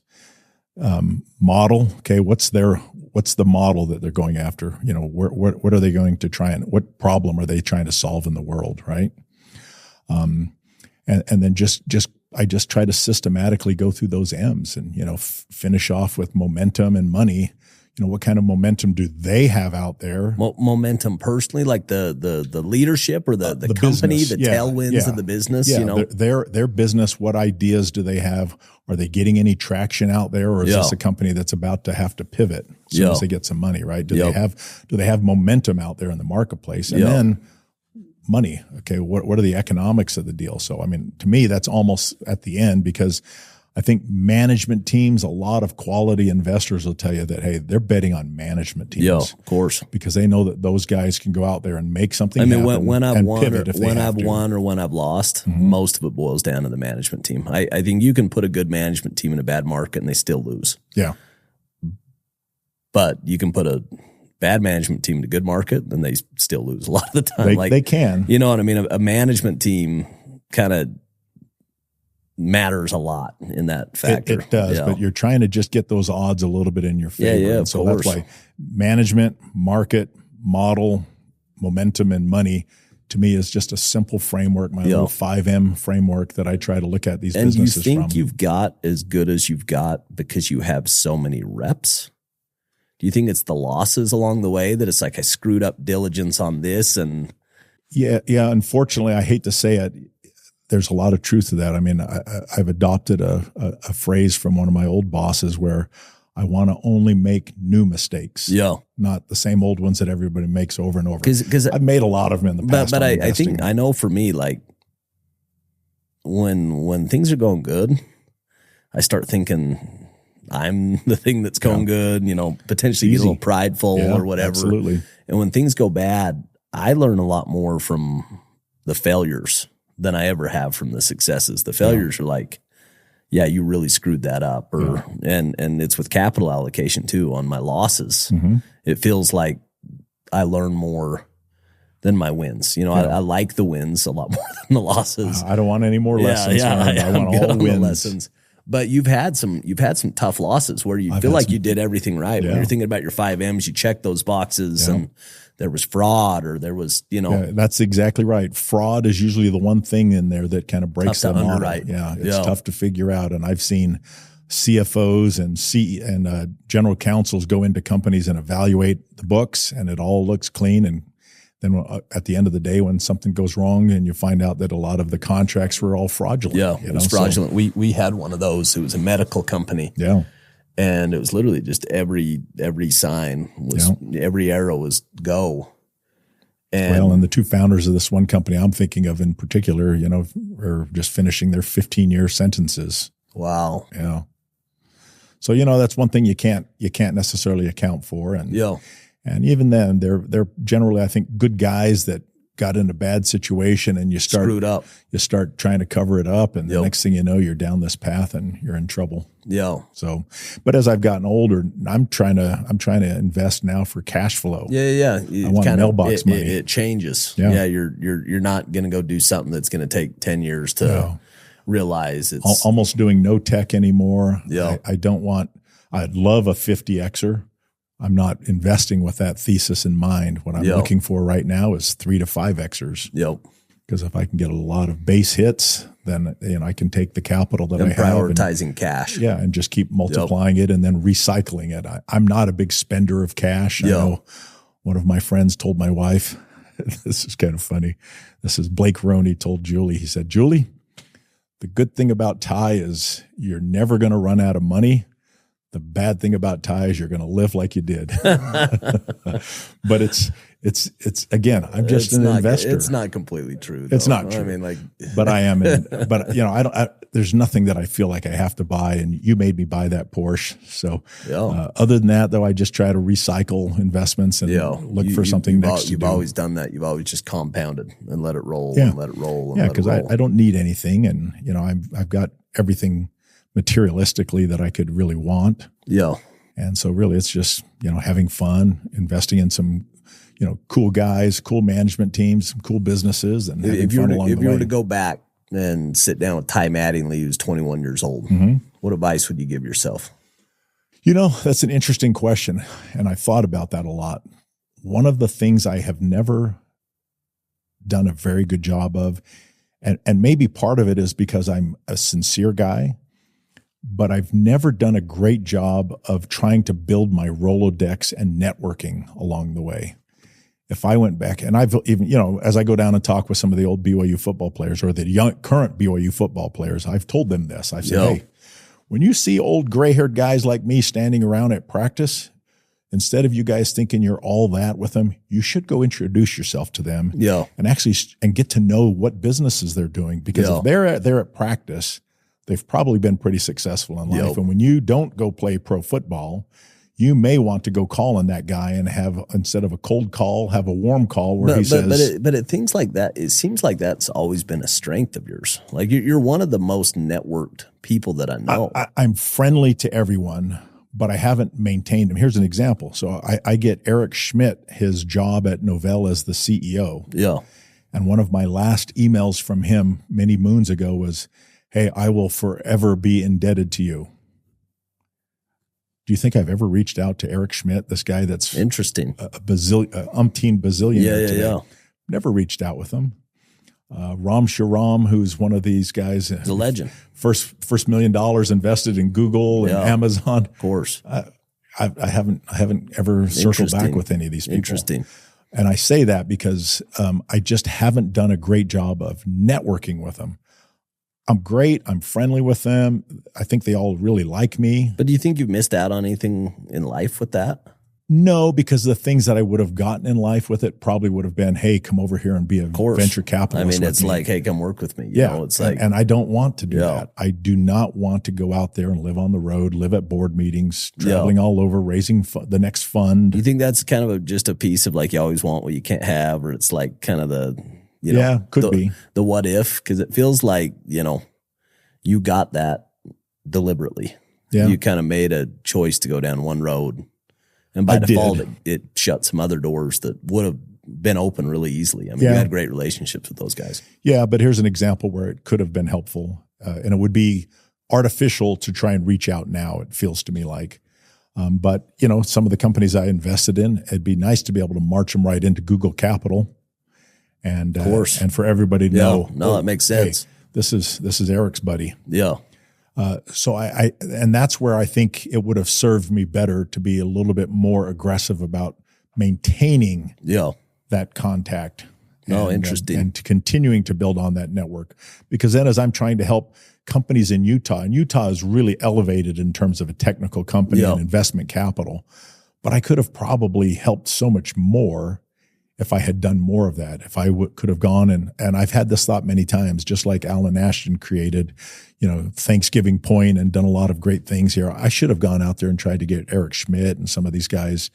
Model. Okay, what's the model that they're going after? You know, what are they going to try and what problem are they trying to solve in the world, right? And then I just try to systematically go through those M's and, you know, finish off with momentum and money. You know, what kind of momentum do they have out there? Momentum personally, like the leadership or the company, business. The tailwinds of the business, you know? Their business, what ideas do they have? Are they getting any traction out there? Or is this a company that's about to have to pivot as soon as they get some money, right? Do they have momentum out there in the marketplace? And then money. Okay. What are the economics of the deal? So, I mean, to me, that's almost at the end, because I think management teams, a lot of quality investors will tell you that, hey, they're betting on management teams. Yeah, of course. Because they know that those guys can go out there and make something happen. I mean, when I've won or when I've lost, most of it boils down to the management team. I think you can put a good management team in a bad market and they still lose. Yeah. But you can put a bad management team in a good market, then they still lose a lot of the time. They can. You know what I mean? A management team kind of matters a lot in that factor. It does, but you're trying to just get those odds a little bit in your favor. Yeah, and so that's why management, market, model, momentum, and money to me is just a simple framework, my little 5M framework that I try to look at these businesses from. And you think you've got as good as you've got because you have so many reps? Do you think it's the losses along the way that it's like I screwed up diligence on this? And yeah. Unfortunately, I hate to say it, there's a lot of truth to that. I mean, I've adopted a phrase from one of my old bosses where I want to only make new mistakes. Yeah, not the same old ones that everybody makes over and over. Because I've made a lot of them in the past. But I think I know for me, like when things are going good, I start thinking I'm the thing that's going good, you know, potentially get a little prideful or whatever. Absolutely. And when things go bad, I learn a lot more from the failures than I ever have from the successes. The failures are like, yeah, you really screwed that up. Or and it's with capital allocation too on my losses. It feels like I learn more than my wins. You know, I like the wins a lot more than the losses. I don't want any more lessons. I want all wins. Lessons. But you've had some tough losses where you feel like you did everything right. When you're thinking about your 5 M's, you check those boxes and there was fraud or there was, you know. Yeah, that's exactly right. Fraud is usually the one thing in there that kind of breaks the model. Yeah, it's tough to figure out. And I've seen CFOs and general counsels go into companies and evaluate the books and it all looks clean. And then at the end of the day, when something goes wrong and you find out that a lot of the contracts were all fraudulent. Yeah, it was fraudulent. We had one of those. It was a medical company. Yeah. And it was literally just every sign was every arrow was go. And the two founders of this one company I'm thinking of in particular, you know, are just finishing their 15-year sentences. Wow. Yeah. So, you know, that's one thing you can't necessarily account for. And and even then they're generally, I think, good guys that got in a bad situation and you screwed up. You start trying to cover it up, and the next thing you know, you're down this path and you're in trouble. Yeah. So, but as I've gotten older, I'm trying to invest now for cash flow. Yeah. I want mailbox money. It changes. Yeah. You're not going to go do something that's going to take 10 years to realize it's almost doing no tech anymore. Yeah. I'd love a 50Xer. I'm not investing with that thesis in mind. What I'm looking for right now is 3 to 5Xers. Yep. Because if I can get a lot of base hits, then I can take the capital that I have prioritizing cash. Yeah, and just keep multiplying it and then recycling it. I'm not a big spender of cash. I know one of my friends told my wife, this is kind of funny. This is Blake Roney told Julie. He said, "Julie, the good thing about Ty is you're never going to run out of money. The bad thing about Ty is you're going to live like you did. But it's again, I'm just an investor. It's not completely true, though. It's not true. I mean, like, but I am, but you know, there's nothing that I feel like I have to buy, and you made me buy that Porsche. So other than that, though, I just try to recycle investments and look for something next. You've always done that. You've always just compounded and let it roll Yeah. and let it roll. And Yeah, because I don't need anything, and you know, I've got everything materialistically that I could really want. Yeah. And so really it's just, you know, having fun, investing in some, you know, cool guys, cool management teams, some cool businesses, and having fun along the way. If you were to go back and sit down with Ty Mattingly, who's 21 years old, what advice would you give yourself? You know, that's an interesting question. And I thought about that a lot. One of the things I have never done a very good job of, and maybe part of it is because I'm a sincere guy, but I've never done a great job of trying to build my Rolodex and networking along the way. If I went back, and I've even, you know, as I go down and talk with some of the old BYU football players or the young current BYU football players, I've told them this. I've said, hey, when you see old gray-haired guys like me standing around at practice, instead of you guys thinking you're all that with them, you should go introduce yourself to them and actually get to know what businesses they're doing. Because if they're at practice, they've probably been pretty successful in life. And when you don't go play pro football, you may want to go call on that guy and have, instead of a cold call, have a warm call where he says. But at things like that, it seems like that's always been a strength of yours. Like you're one of the most networked people that I know. I'm friendly to everyone, but I haven't maintained them. Here's an example. So I get Eric Schmidt his job at Novell as the CEO. Yeah. And one of my last emails from him many moons ago was, hey, I will forever be indebted to you. Do you think I've ever reached out to Eric Schmidt, this guy that's interesting, umpteen bazillionaire today? Yeah. Never reached out with him. Ram Shriram, who's one of these guys, the legend, first $1 million invested in Google and Amazon. Of course, I haven't ever circled back with any of these people. Interesting. And I say that because I just haven't done a great job of networking with them. I'm great. I'm friendly with them. I think they all really like me. But do you think you've missed out on anything in life with that? No, because the things that I would have gotten in life with it probably would have been, hey, come over here and be a venture capitalist. I mean, it's like, hey, come work with me. You know, it's like, and I don't want to do that. I do not want to go out there and live on the road, live at board meetings, traveling all over, raising the next fund. Do you think that's kind of just a piece of like, you always want what you can't have, or it's like kind of the, you know, could be the what if, because it feels like, you know, you got that deliberately. Yeah. You kind of made a choice to go down one road. And by default, it shut some other doors that would have been open really easily. I mean, you had great relationships with those guys. Yeah, but here's an example where it could have been helpful. And it would be artificial to try and reach out now, it feels to me like. But, you know, some of the companies I invested in, it'd be nice to be able to march them right into Google Capital. And, of course. And for everybody to know. No, that makes sense. Hey, this is Eric's buddy. Yeah. So and that's where I think it would have served me better to be a little bit more aggressive about maintaining that contact. Interesting. And continuing to build on that network. Because then as I'm trying to help companies in Utah, and Utah is really elevated in terms of a technical company and investment capital, but I could have probably helped so much more if I had done more of that, if I could have gone and I've had this thought many times, just like Alan Ashton created, you know, Thanksgiving Point and done a lot of great things here. I should have gone out there and tried to get Eric Schmidt and some of these guys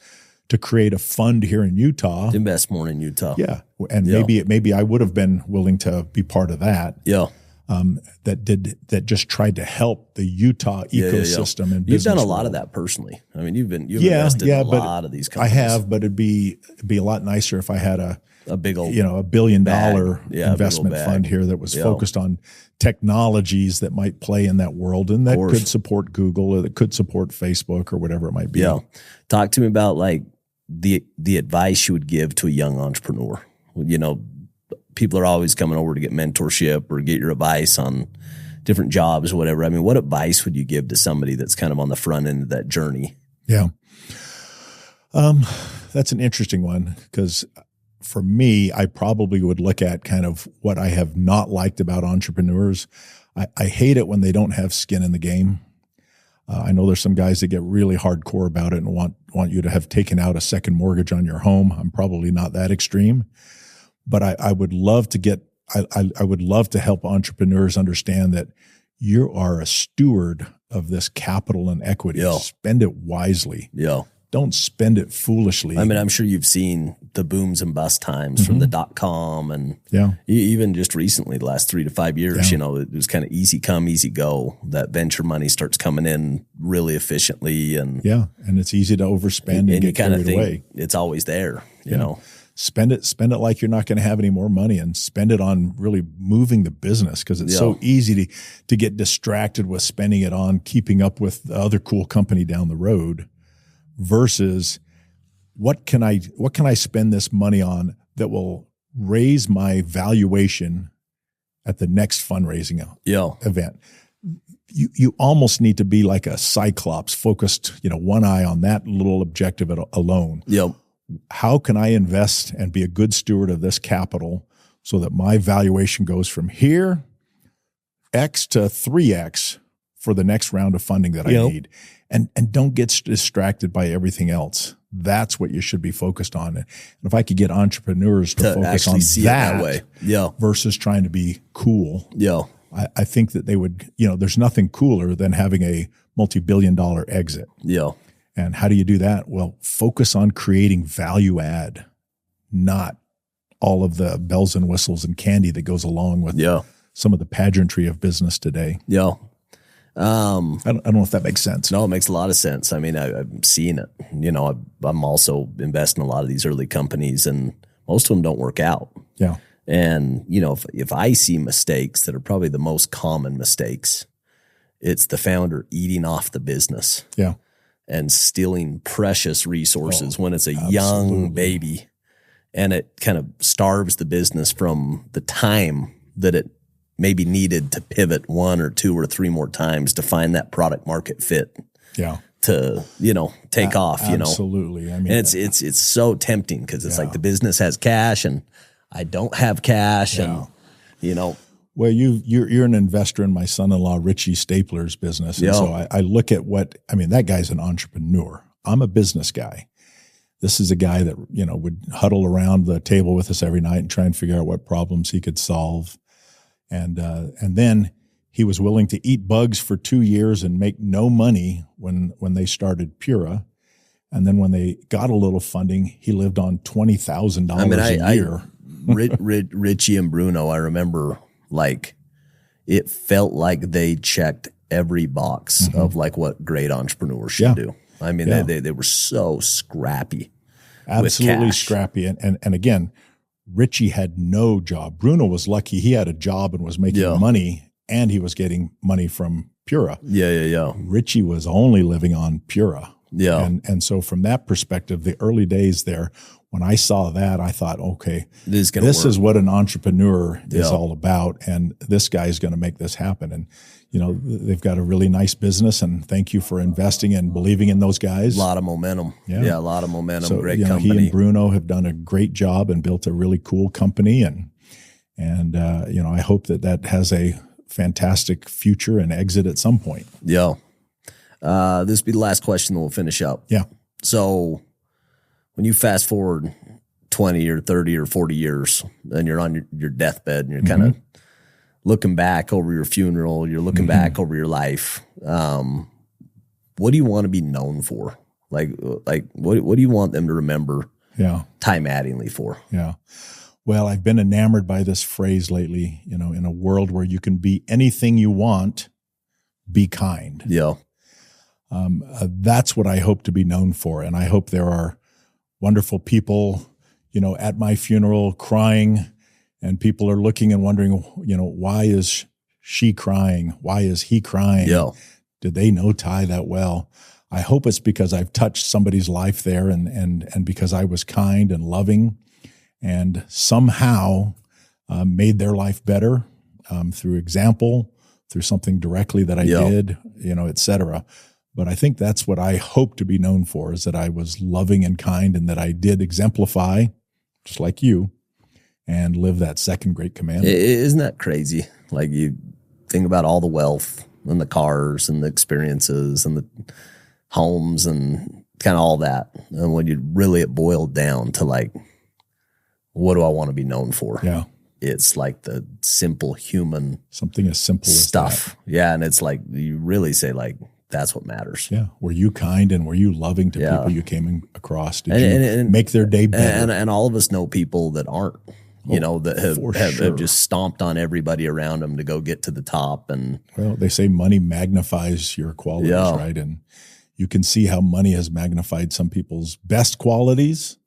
to create a fund here in Utah. Invest more in Utah. Yeah. And maybe I would have been willing to be part of that. Yeah. That just tried to help the Utah ecosystem and you've done a lot of that personally. I mean, you've invested in a lot of these companies. I have, but it'd be a lot nicer if I had a big old, you know, $1 billion investment fund here that was focused on technologies that might play in that world and that could support Google or that could support Facebook or whatever it might be. Yeah. Talk to me about like the advice you would give to a young entrepreneur. You know, people are always coming over to get mentorship or get your advice on different jobs or whatever. I mean, what advice would you give to somebody that's kind of on the front end of that journey? Yeah. That's an interesting one because for me, I probably would look at kind of what I have not liked about entrepreneurs. I hate it when they don't have skin in the game. I know there's some guys that get really hardcore about it and want you to have taken out a second mortgage on your home. I'm probably not that extreme, but I would love to I would love to help entrepreneurs understand that you are a steward of this capital and equity. Yeah. Spend it wisely. Yeah. Don't spend it foolishly. I mean, I'm sure you've seen the booms and bust times from the .com and even just recently, the last 3 to 5 years, you know, it was kind of easy come, easy go. That venture money starts coming in really efficiently. And and it's easy to overspend and get carried away. It's always there, you know. Spend it like you're not going to have any more money, and spend it on really moving the business, because it's so easy to get distracted with spending it on keeping up with the other cool company down the road versus what can I spend this money on that will raise my valuation at the next fundraising event. You almost need to be like a cyclops, focused, you know, one eye on that little objective alone. Yep. How can I invest and be a good steward of this capital so that my valuation goes from here, X to 3X for the next round of funding that I need? And don't get distracted by everything else. That's what you should be focused on. And if I could get entrepreneurs to focus on that way, versus trying to be cool, I think that they would, you know, there's nothing cooler than having a multi-billion-dollar exit. And how do you do that? Well, focus on creating value add, not all of the bells and whistles and candy that goes along with some of the pageantry of business today. I don't know if that makes sense. No, it makes a lot of sense. I mean, I'm seeing it. You know, I'm also investing in a lot of these early companies, and most of them don't work out. And, you know, if I see mistakes that are probably the most common mistakes, it's the founder eating off the business. And stealing precious resources when it's a young baby, and it kind of starves the business from the time that it maybe needed to pivot 1 or 2 or 3 more times to find that product market fit. To, you know, take off, you know. Absolutely. I mean, and it's so tempting, because it's like the business has cash and I don't have cash, and, you know. Well, you're an investor in my son-in-law Richie Stapler's business, and so I look at that guy's an entrepreneur. I'm a business guy. This is a guy that, you know, would huddle around the table with us every night and try and figure out what problems he could solve, and then he was willing to eat bugs for 2 years and make no money when they started Pura, and then when they got a little funding, he lived on $20,000 a year. Richie and Bruno, I remember. Like, it felt like they checked every box of like what great entrepreneurs should do. I mean, they were so scrappy. Absolutely scrappy. And again, Richie had no job. Bruno was lucky. He had a job and was making money, and he was getting money from Pura. Richie was only living on Pura. And so from that perspective, the early days there, when I saw that, I thought, okay, this is what an entrepreneur is all about, and this guy is going to make this happen. And, you know, they've got a really nice business, and thank you for investing and believing in those guys. A lot of momentum. A lot of momentum. So, great company. He and Bruno have done a great job and built a really cool company, and you know, I hope that has a fantastic future and exit at some point. This will be the last question, then we'll finish up. So, when you fast forward 20 or 30 or 40 years and you're on your deathbed and you're kind of looking back over your funeral, you're looking back over your life, what do you want to be known for? Like what do you want them to remember Ty Mattingly for? Well, I've been enamored by this phrase lately, you know, in a world where you can be anything you want, be kind. That's what I hope to be known for. And I hope there are wonderful people, you know, at my funeral crying, and people are looking and wondering, you know, why is she crying? Why is he crying? Did they know Ty that well? I hope it's because I've touched somebody's life there, and because I was kind and loving, and somehow made their life better through example, through something directly that I did, you know, et cetera. But I think that's what I hope to be known for, is that I was loving and kind, and that I did exemplify, just like you, and live that second great commandment. Isn't that crazy? Like, you think about all the wealth and the cars and the experiences and the homes and kind of all that. And when you really, it boiled down to like, what do I want to be known for? Yeah. It's like the simple human something as simple stuff. as that. Yeah. And it's like, you really say like, that's what matters. Yeah. Were you kind and were you loving to people you came across? Did you make their day better? And all of us know people that aren't, you know, that have just stomped on everybody around them to go get to the top. And well, they say money magnifies your qualities, right? And you can see how money has magnified some people's best qualities.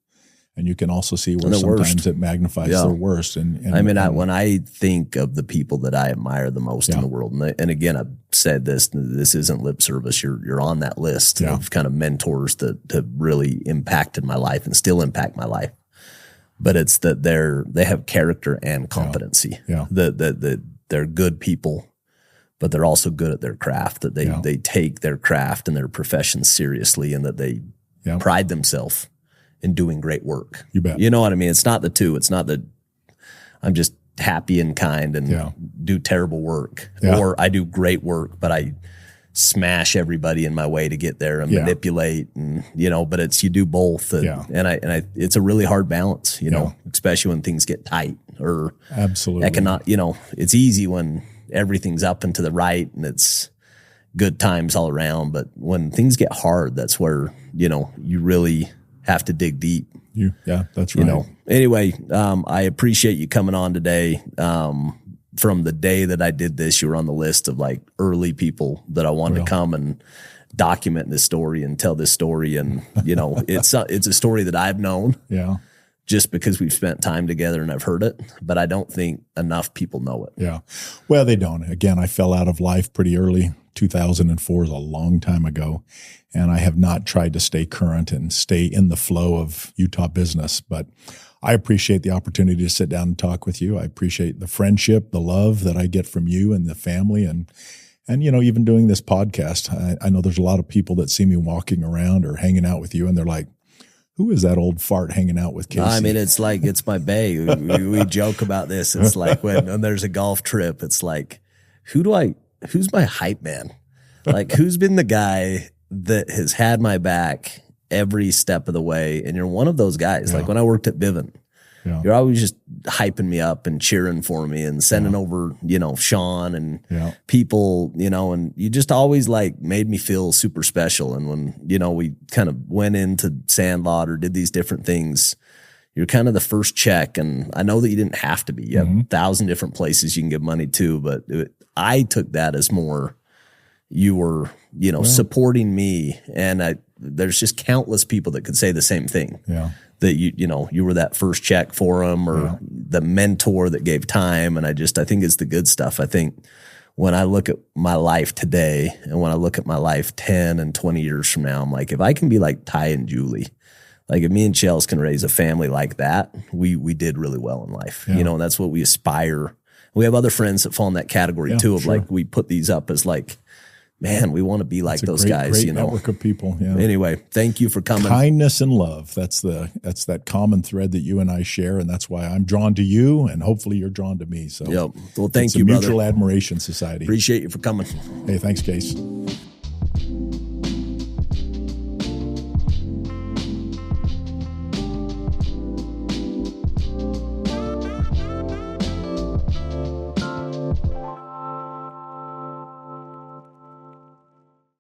And you can also see where sometimes it magnifies their worst. And I mean, when I think of the people that I admire the most in the world, and again, I've said this isn't lip service. You're on that list of kind of mentors that have really impacted my life and still impact my life. But it's that they have character and competency. That they're good people, but they're also good at their craft. That they take their craft and their profession seriously, and that they pride themselves in doing great work. You bet. You know what I mean? It's not the two. It's not that I'm just happy and kind and do terrible work, or I do great work, but I smash everybody in my way to get there and manipulate, and you know. But it's you do both, and I it's a really hard balance, you know, especially when things get tight or absolutely. You know, it's easy when everything's up and to the right and it's good times all around, but when things get hard, that's where you know you really have to dig deep. That's right. You know. Anyway, I appreciate you coming on today. From the day that I did this, you were on the list of like early people that I wanted to come and document this story and tell this story. And, you know, it's a story that I've known just because we've spent time together and I've heard it, but I don't think enough people know it. Yeah. Well, they don't. Again, I fell out of life pretty early. 2004 is a long time ago. And I have not tried to stay current and stay in the flow of Utah business, but I appreciate the opportunity to sit down and talk with you. I appreciate the friendship, the love that I get from you and the family. And you know, even doing this podcast, I know there's a lot of people that see me walking around or hanging out with you and they're like, who is that old fart hanging out with Casey? I mean, it's like, it's my bae. We joke about this. It's like when there's a golf trip, it's like, who's my hype man? Like, who's been the guy that has had my back every step of the way? And you're one of those guys. Like when I worked at Vivint, you're always just hyping me up and cheering for me and sending over, you know, Sean and people, you know, and you just always like made me feel super special. And when, you know, we kind of went into Sandlot or did these different things, you're kind of the first check. And I know that you didn't have to be. You have 1,000 different places you can give money to, but I took that as more you were, you know, supporting me. And there's just countless people that could say the same thing. That you know, you were that first check for them or the mentor that gave time. And I think it's the good stuff. I think when I look at my life today and when I look at my life 10 and 20 years from now, I'm like, if I can be like Ty and Julie, like if me and Chels can raise a family like that, we did really well in life. You know, and that's what we aspire. We have other friends that fall in that category too of like, we put these up as like, man, we want to be like those guys, great you know, network of people. Anyway, thank you for coming. Kindness and love. That's that common thread that you and I share. And that's why I'm drawn to you and hopefully you're drawn to me. So well, thank you, brother. Mutual Admiration Society. Appreciate you for coming. Hey, thanks, Case.